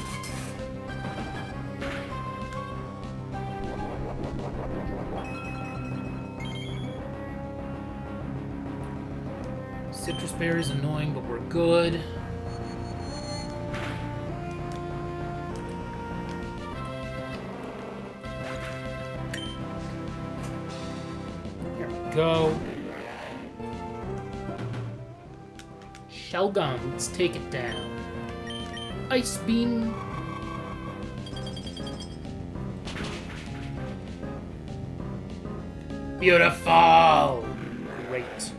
Citrus berry's annoying, but we're good. Go. Shelgon, let's take it down. Ice Beam. Beautiful! Great.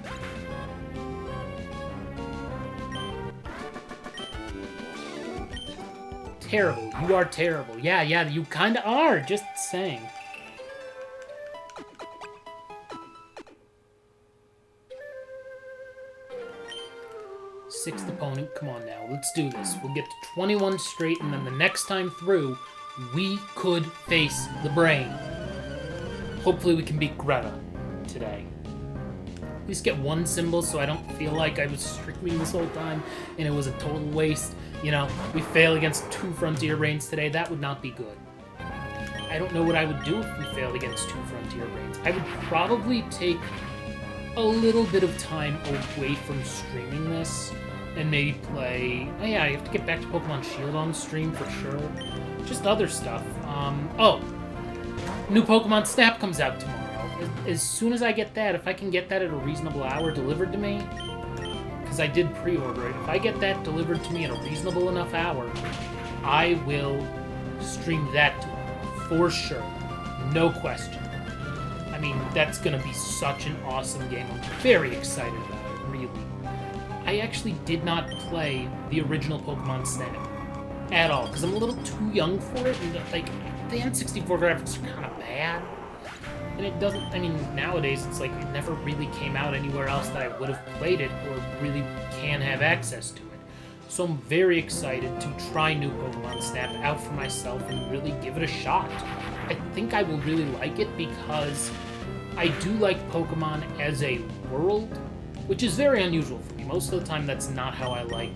Terrible. You are terrible. Yeah, you kinda are. Just saying. Sixth opponent. Come on now. Let's do this. We'll get to 21 straight, and then the next time through, we could face the brain. Hopefully we can beat Greta today. At least get one symbol so I don't feel like I was streaming this whole time and it was a total waste. You know, we fail against 2 Frontier Brains today. That would not be good. I don't know what I would do if we failed against 2 Frontier Brains. I would probably take a little bit of time away from streaming this and maybe play... Oh yeah, I have to get back to Pokemon Shield on stream for sure. Just other stuff. Oh! New Pokemon Snap comes out tomorrow. As soon as I get that, if I can get that at a reasonable hour delivered to me, because I did pre-order it, if I get that delivered to me at a reasonable enough hour, I will stream that tomorrow, for sure. No question. I mean, that's gonna be such an awesome game. I'm very excited about it, really. I actually did not play the original Pokemon Snap at all, because I'm a little too young for it, and, like, the N64 graphics are kind of bad. And it doesn't, I mean, nowadays, it's like it never really came out anywhere else that I would have played it or really can have access to it. So I'm very excited to try new Pokemon Snap out for myself and really give it a shot. I think I will really like it because I do like Pokemon as a world, which is very unusual for me. Most of the time, that's not how I like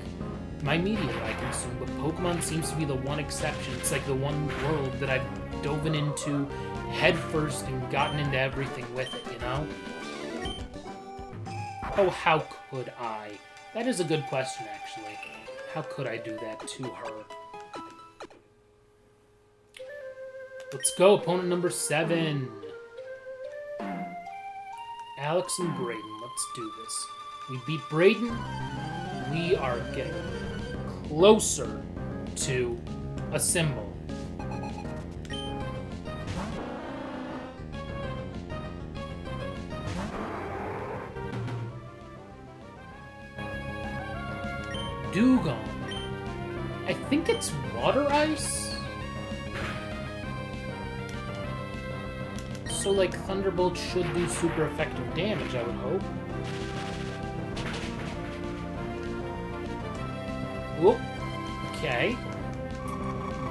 my media that I consume, but Pokemon seems to be the one exception. It's like the one world that I've dove into head first and gotten into everything with it, you know? Oh, how could I? That is a good question, actually. How could I do that to her? Let's go, opponent number 7. Alex and Brayden, let's do this. We beat Brayden. We are getting closer to a symbol. Dugong. I think it's water ice? So, like, Thunderbolt should do super effective damage, I would hope. Whoop. Okay.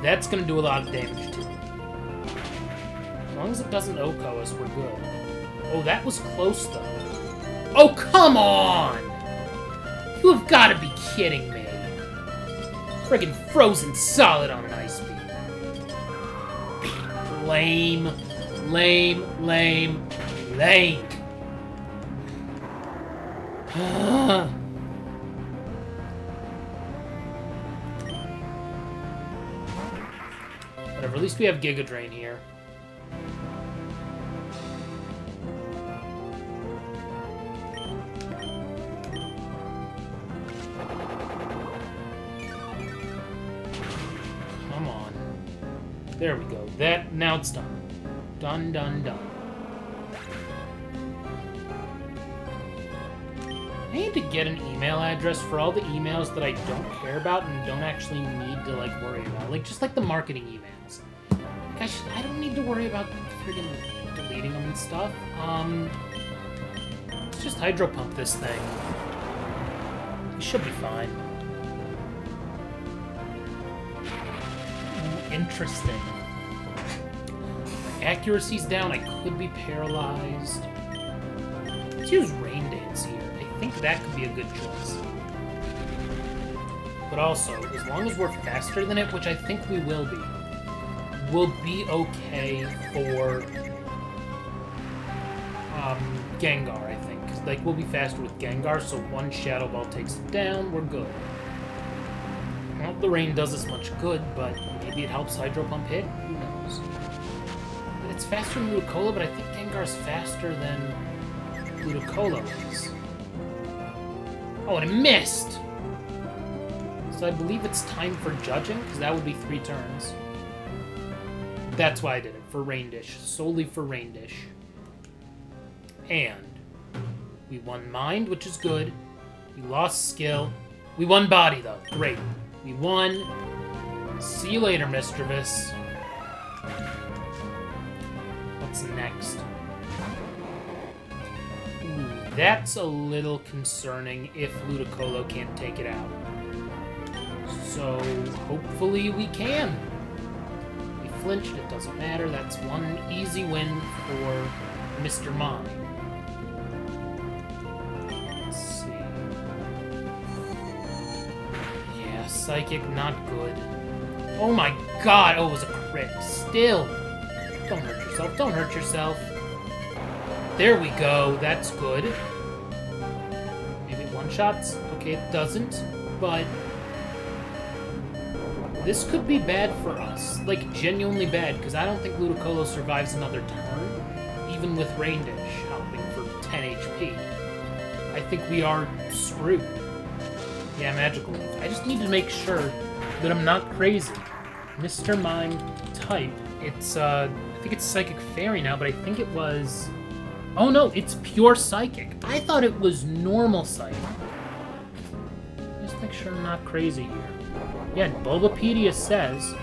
That's gonna do a lot of damage, too. As long as it doesn't OHKO us, we're good. Oh, that was close, though. Oh, come on! You have got to be kidding me. Friggin' frozen solid on an ice beam. Lame. Lame. Lame. Lame. Whatever, at least we have Giga Drain here. There we go. Now it's done. Done, done, done. I need to get an email address for all the emails that I don't care about and don't actually need to, like, worry about. Like, just like the marketing emails. Like, I don't need to worry about friggin' deleting them and stuff. Let's just Hydro Pump this thing. We should be fine. Interesting. Accuracy's down. I could be paralyzed. Let's use Rain Dance here. I think that could be a good choice. But also, as long as we're faster than it, which I think we will be, we'll be okay for Gengar, I think. 'Cause, like, we'll be faster with Gengar, so one Shadow Ball takes it down, we're good. I don't know if the rain does us much good, but maybe it helps Hydro Pump hit? Who knows? But it's faster than Ludicolo, but I think Gengar's faster than Ludicolo is. Oh, and it missed! So I believe it's time for judging, because that would be 3 turns. That's why I did it, for Rain Dish. Solely for Rain Dish. And we won Mind, which is good. We lost Skill. We won Body, though. Great. We won. See you later, Mischievous. What's next? Ooh, that's a little concerning if Ludicolo can't take it out. So, hopefully we can. We flinched, it doesn't matter. That's one easy win for Mr. Mime. Let's see. Yeah, Psychic, not good. Oh my god! Oh, it was a crit. Still! Don't hurt yourself, don't hurt yourself. There we go, that's good. Maybe it one-shots? Okay, it doesn't, but this could be bad for us. Like, genuinely bad, because I don't think Ludicolo survives another turn, even with Rain Dish helping for 10 HP. I think we are screwed. Yeah, Magical Leaf. I just need to make sure that I'm not crazy. Mr. Mime type. It's, I think it's Psychic Fairy now, but I think it was... Oh no, it's pure Psychic. I thought it was normal Psychic. Just make sure I'm not crazy here. Yeah, Bulbapedia says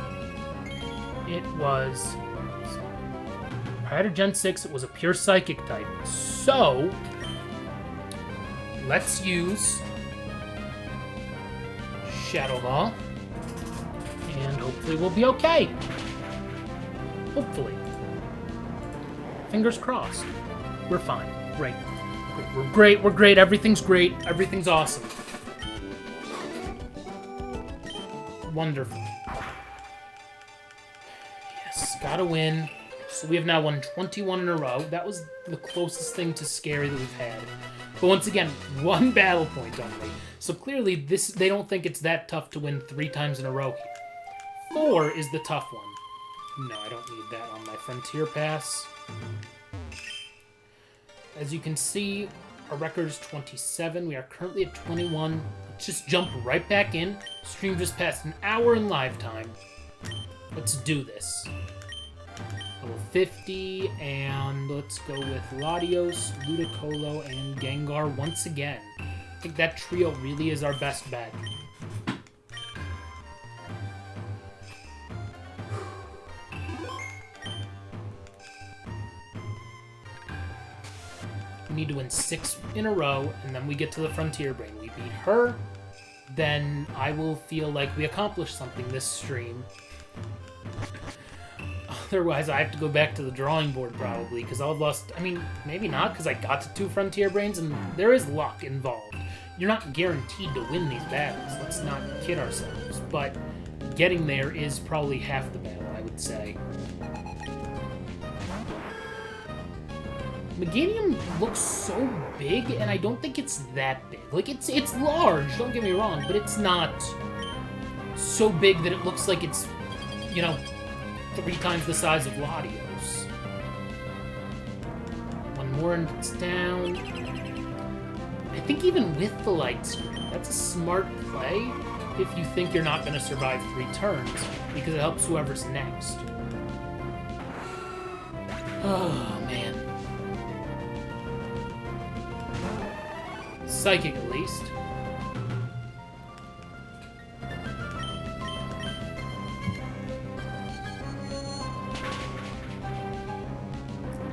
it was... Prior to Gen 6, it was a pure Psychic type. So, let's use Shadow Ball. And hopefully we'll be okay. Hopefully. Fingers crossed. We're fine. Great. We're great. We're great. Everything's great. Everything's awesome. Wonderful. Yes, gotta win. So we have now won 21 in a row. That was the closest thing to scary that we've had. But once again, 1 battle point only. So clearly, they don't think it's that tough to win 3 times in a row here. 4 is the tough one. No, I don't need that on my Frontier Pass. As you can see, our record is 27. We are currently at 21. Let's just jump right back in. Stream just passed an hour in live time. Let's do this. Level 50, and let's go with Latios, Ludicolo, and Gengar once again. I think that trio really is our best bet. We need to win 6 in a row, and then we get to the Frontier Brain. We beat her, then I will feel like we accomplished something this stream. Otherwise, I have to go back to the drawing board, probably, because I'll have lost... I mean, maybe not, because I got to 2 Frontier Brains, and there is luck involved. You're not guaranteed to win these battles. Let's not kid ourselves. But getting there is probably half the battle, I would say. Meganium looks so big, and I don't think it's that big. Like, it's large, don't get me wrong, but it's not so big that it looks like it's, you know, 3 times the size of Latios. One more and it's down. I think even with the light screen, that's a smart play if you think you're not going to survive 3 turns, because it helps whoever's next. Oh, man. Psychic, at least.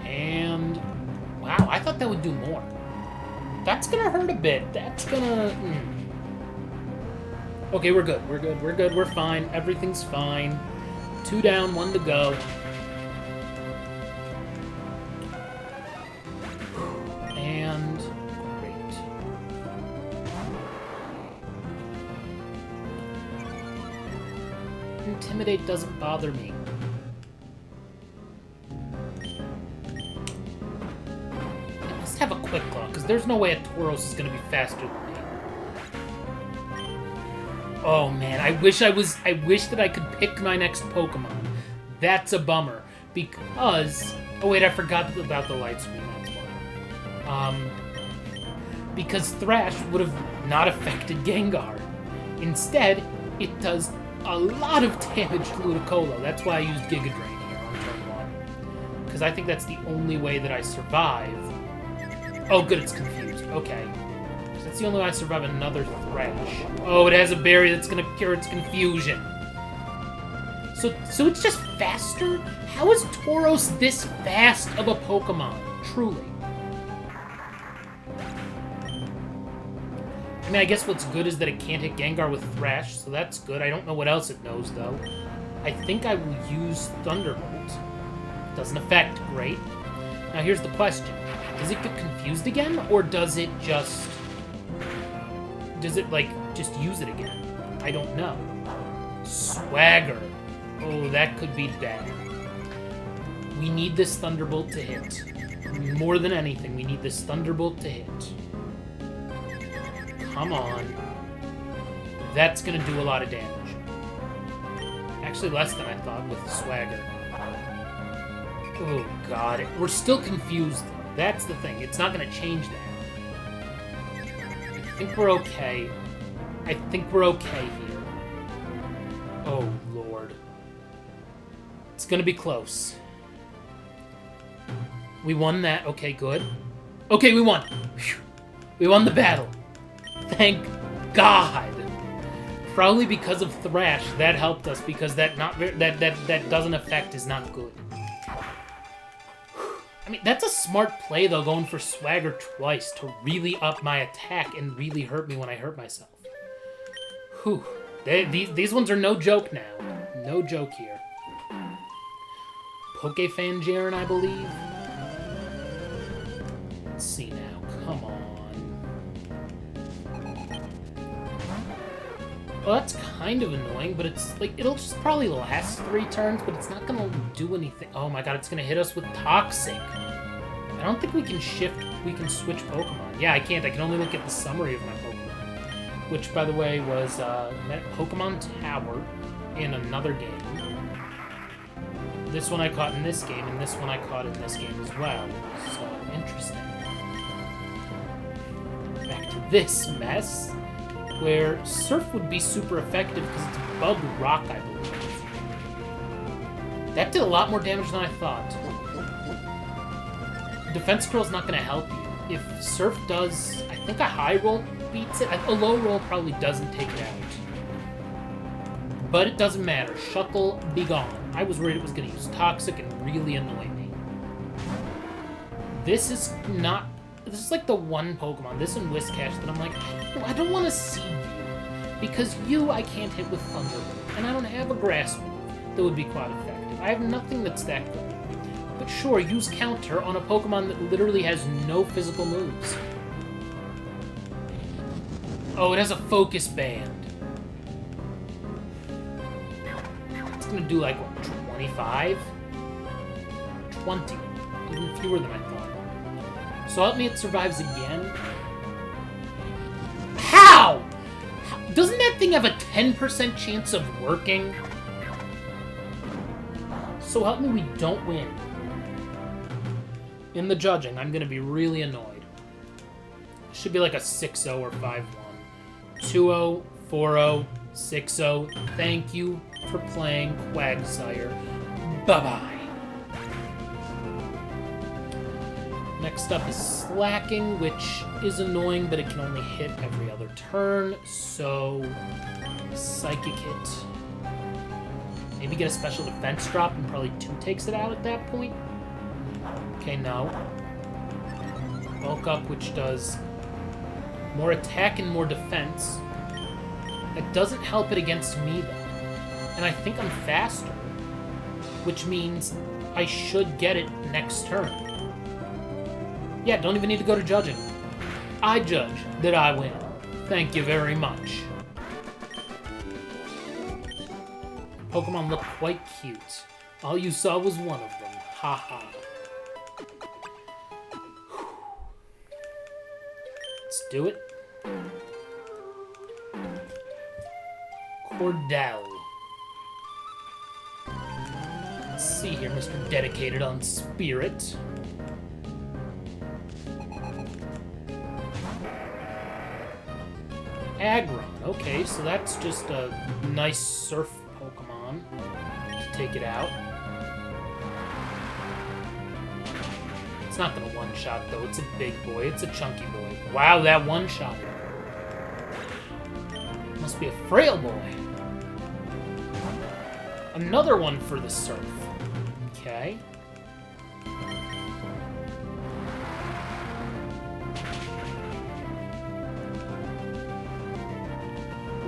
And... wow, I thought that would do more. That's gonna hurt a bit. That's gonna... Okay, we're good. We're good. We're good. We're fine. Everything's fine. 2 down, 1 to go. And... great. Intimidate doesn't bother me. I must have a Quick Claw, because there's no way a Tauros is going to be faster than me. Oh man, I wish that I could pick my next Pokemon. That's a bummer. Because... oh wait, I forgot about the light screen, that's why. Because Thrash would have not affected Gengar. Instead, it does a lot of damage to Ludicolo. That's why I used Giga Drain here on turn 1. Because I think that's the only way that I survive. Oh good, it's confused. Okay. So that's the only way I survive another Thrash. Oh, it has a berry that's gonna cure its confusion. So it's just faster? How is Tauros this fast of a Pokemon? Truly. I mean, I guess what's good is that it can't hit Gengar with Thrash, so that's good. I don't know what else it knows, though. I think I will use Thunderbolt. Doesn't affect. Great. Now, here's the question. Does it get confused again, or does it just... does it, like, just use it again? I don't know. Swagger. Oh, that could be bad. We need this Thunderbolt to hit. More than anything, we need this Thunderbolt to hit. Come on. That's gonna do a lot of damage. Actually, less than I thought with Swagger. Oh, God. We're still confused, though. That's the thing. It's not gonna change that. I think we're okay. I think we're okay here. Oh, Lord. It's gonna be close. We won that. Okay, good. Okay, we won. Whew. We won the battle. Thank God. Probably because of Thrash, that helped us, because that doesn't affect is not good. I mean, that's a smart play, though, going for Swagger twice to really up my attack and really hurt me when I hurt myself. Whew. These ones are no joke now. No joke here. Pokefan I believe. Let's see now. Come on. Well, that's kind of annoying, but it's like, it'll just probably last 3 turns, but it's not gonna do anything. Oh my god, it's gonna hit us with Toxic. I don't think we can switch Pokemon. Yeah, I can't. I can only look at the summary of my Pokemon. Which, by the way, was Pokemon Tower in another game. This one I caught in this game, and this one I caught in this game as well. So, interesting. Back to this mess, where Surf would be super effective because it's Bug Rock, I believe. That did a lot more damage than I thought. Defense Curl's not going to help you. If Surf does, I think a high roll beats it. A low roll probably doesn't take it out. But it doesn't matter. Shuckle, be gone. I was worried it was going to use Toxic and really annoy me. This is not... This is like the one Pokemon, this and Whiscash, that I'm like, I don't want to see you. Because you, I can't hit with Thunder Wave, and I don't have a Grass move that would be quite effective. I have nothing that's that good. But sure, use Counter on a Pokemon that literally has no physical moves. Oh, it has a Focus Band. It's gonna do like, what, 25? 20. Even fewer than I thought. So help me, it survives again. How? Doesn't that thing have a 10% chance of working? So help me, we don't win. In the judging, I'm gonna be really annoyed. It should be like a 6-0 or 5-1. 2-0, 4-0, 6-0. Thank you for playing Quagsire. Bye-bye. Next up is Slacking, which is annoying, but it can only hit every other turn, so Psychic Hit. Maybe get a special defense drop and probably 2 takes it out at that point. Okay, no. Bulk Up, which does more attack and more defense. That doesn't help it against me, though. And I think I'm faster, which means I should get it next turn. Yeah, don't even need to go to judging. I judge that I win. Thank you very much. Pokemon look quite cute. All you saw was one of them. Ha ha. Let's do it. Cordell. Let's see here, Mr. Dedicated on Spirit. Aggron. Okay, so that's just a nice Surf Pokemon to take it out. It's not gonna one-shot, though. It's a big boy. It's a chunky boy. Wow, that one-shot. Must be a frail boy. Another one for the Surf. Okay.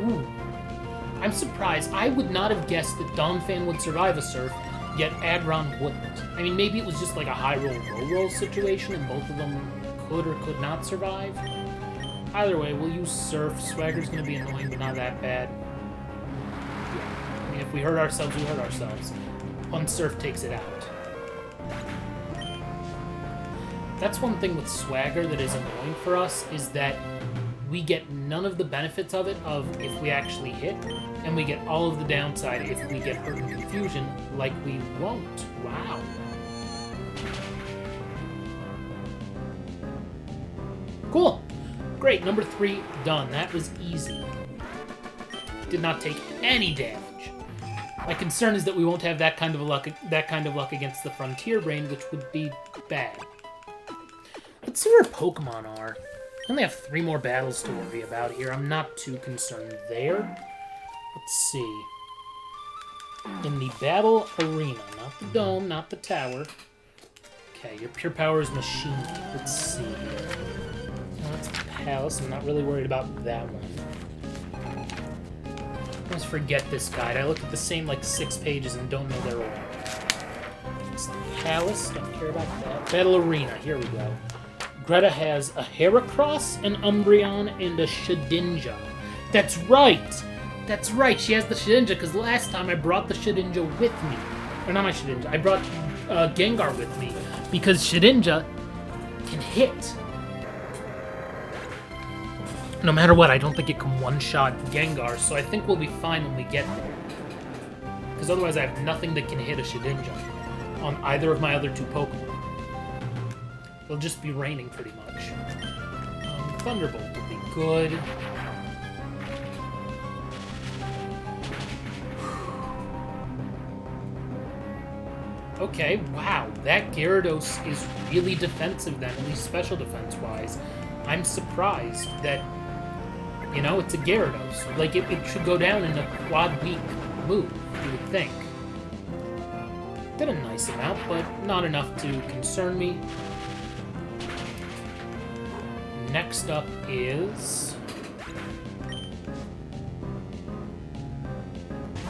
Ooh. I'm surprised. I would not have guessed that Donphan would survive a Surf, yet Aggron wouldn't. I mean, maybe it was just like a high roll, low roll situation, and both of them could or could not survive. Either way, we'll use Surf. Swagger's going to be annoying, but not that bad. Yeah. I mean, if we hurt ourselves, we hurt ourselves. One Surf takes it out. That's one thing with Swagger that is annoying for us, is that we get none of the benefits of it if we actually hit, and we get all of the downside if we get hurt in confusion, like we won't. Wow. Cool. Great, number 3 done. That was easy. Did not take any damage. My concern is that we won't have that kind of luck against the Frontier Brain, which would be bad. Let's see where Pokemon are. I only have 3 more battles to worry about here. I'm not too concerned there. Let's see. In the battle arena, not the dome, not the tower. Okay, your pure power is machine. Let's see here. Oh, that's the palace. I'm not really worried about that one. I always forget this guide. I look at the same, like, 6 pages and don't know their order. It's the palace. Don't care about that. Battle arena. Here we go. Greta has a Heracross, an Umbreon, and a Shedinja. That's right! That's right, she has the Shedinja, because last time I brought the Shedinja with me. Or not my Shedinja, I brought Gengar with me, because Shedinja can hit. No matter what, I don't think it can one-shot Gengar, so I think we'll be fine when we get there. Because otherwise I have nothing that can hit a Shedinja on either of my other two Pokemon. It'll just be raining pretty much. Thunderbolt would be good. Okay, wow, that Gyarados is really defensive then, at least special defense-wise. I'm surprised that, you know, it's a Gyarados. Like, it should go down in a quad-weak move, you would think. Did a nice amount, but not enough to concern me. Next up is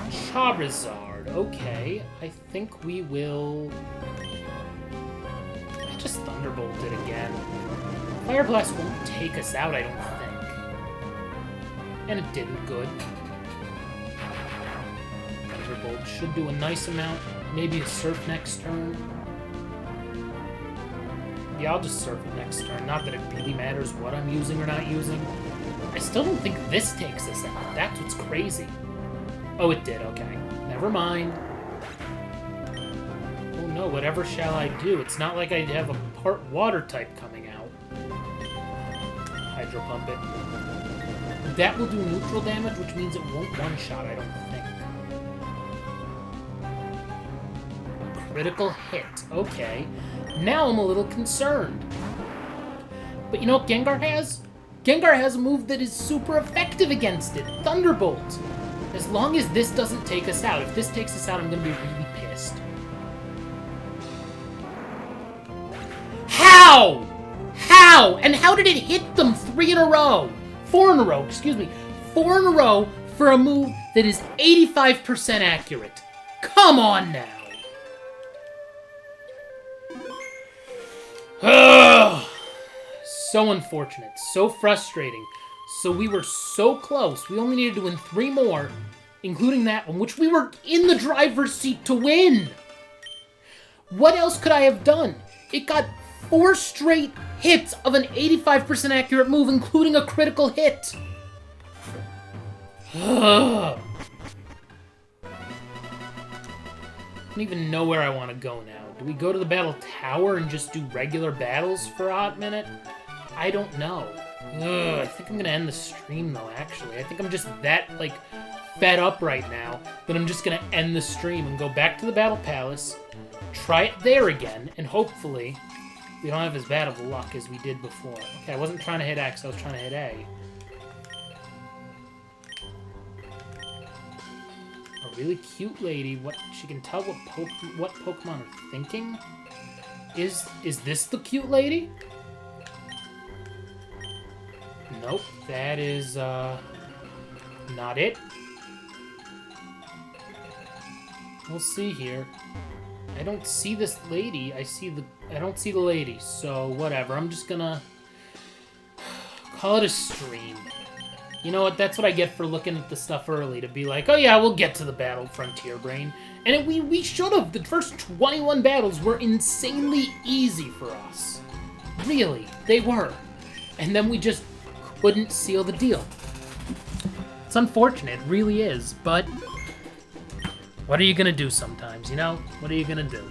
Charizard. Okay, I think we will... I just Thunderbolted again. Fire Blast won't take us out, I don't think. And it didn't. Good. Thunderbolt should do a nice amount. Maybe a Surf next turn. Yeah, I'll just Surf it next turn. Not that it really matters what I'm using or not using. I still don't think this takes us out. That's what's crazy. Oh, it did. Okay. Never mind. Oh no, whatever shall I do? It's not like I have a part water type coming out. Hydro Pump it. That will do neutral damage, which means it won't one-shot, I don't think. Critical hit. Okay. Now I'm a little concerned. But you know what Gengar has? Gengar has a move that is super effective against it. Thunderbolt. As long as this doesn't take us out. If this takes us out, I'm going to be really pissed. How? How? And how did it hit them 3 in a row? 4 in a row, excuse me. 4 in a row for a move that is 85% accurate. Come on now. Ugh. So unfortunate. So frustrating. So we were so close. We only needed to win 3 more, including that one, which we were in the driver's seat to win. What else could I have done? It got 4 straight hits of an 85% accurate move, including a critical hit. Ugh. I don't even know where I want to go now. Do we go to the Battle Tower and just do regular battles for a hot minute? I don't know. Ugh, I think I'm gonna end the stream though, actually. I think I'm just that, like, fed up right now that I'm just gonna end the stream and go back to the Battle Palace, try it there again, and hopefully we don't have as bad of luck as we did before. Okay, I wasn't trying to hit X, I was trying to hit A. A really cute lady. What, she can tell what Pokemon are thinking? Is this the cute lady? Nope, that is, not it. We'll see here. I don't see this lady. I don't see the lady, so whatever. I'm just gonna call it a stream. You know what? That's what I get for looking at the stuff early, to be like, oh yeah, we'll get to the battle, Frontier Brain. And we should have. The first 21 battles were insanely easy for us. Really, they were. And then we just couldn't seal the deal. It's unfortunate, it really is, but what are you gonna do sometimes, you know? What are you gonna do?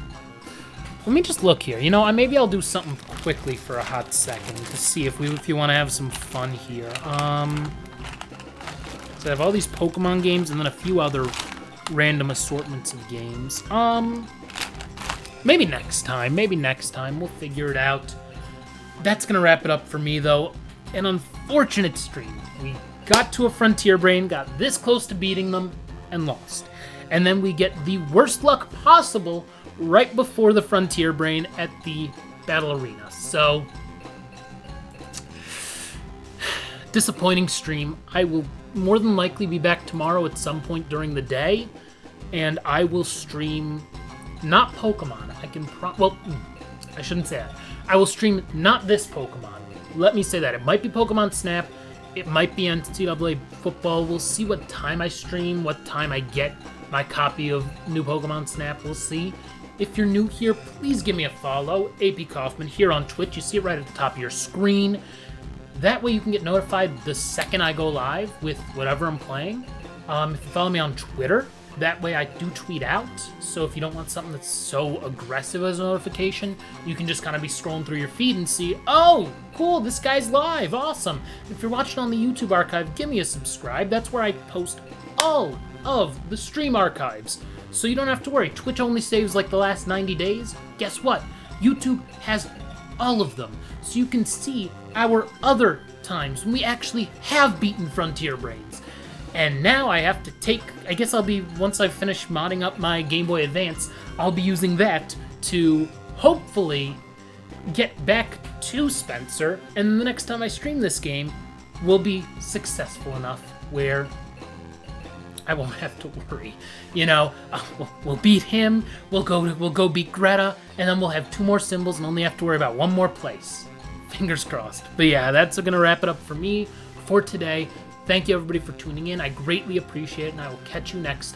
Let me just look here. You know, maybe I'll do something quickly for a hot second to see if you want to have some fun here. So I have all these Pokemon games and then a few other random assortments of games. Maybe next time. Maybe next time. We'll figure it out. That's gonna wrap it up for me, though. An unfortunate stream. We got to a Frontier Brain, got this close to beating them, and lost. And then we get the worst luck possible right before the Frontier Brain at the Battle Arena. So, disappointing stream. I will more than likely be back tomorrow at some point during the day, and I will stream not Pokemon. Well, I shouldn't say that. I will stream not this Pokemon. Let me say that. It might be Pokemon Snap. It might be NCAA football. We'll see what time I stream, what time I get my copy of New Pokemon Snap. We'll see. If you're new here, please give me a follow. AP Kaufman here on Twitch. You see it right at the top of your screen. That way you can get notified the second I go live with whatever I'm playing. If you follow me on Twitter, that way I do tweet out. So if you don't want something that's so aggressive as a notification, you can just kind of be scrolling through your feed and see, oh, cool, this guy's live, awesome. If you're watching on the YouTube archive, give me a subscribe. That's where I post all of the stream archives. So you don't have to worry. Twitch only saves like the last 90 days. Guess what? YouTube has all of them. So you can see our other times when we actually have beaten Frontier Brains. And now I have to take, I guess once I've finished modding up my Game Boy Advance, I'll be using that to hopefully get back to Spencer, and the next time I stream this game, will be successful enough where I won't have to worry. You know, we'll beat him, we'll go beat Greta, and then we'll have 2 more symbols and only have to worry about 1 more place. Fingers crossed. But yeah, that's gonna wrap it up for me for today. Thank you everybody for tuning in. I greatly appreciate it, and I will catch you next time.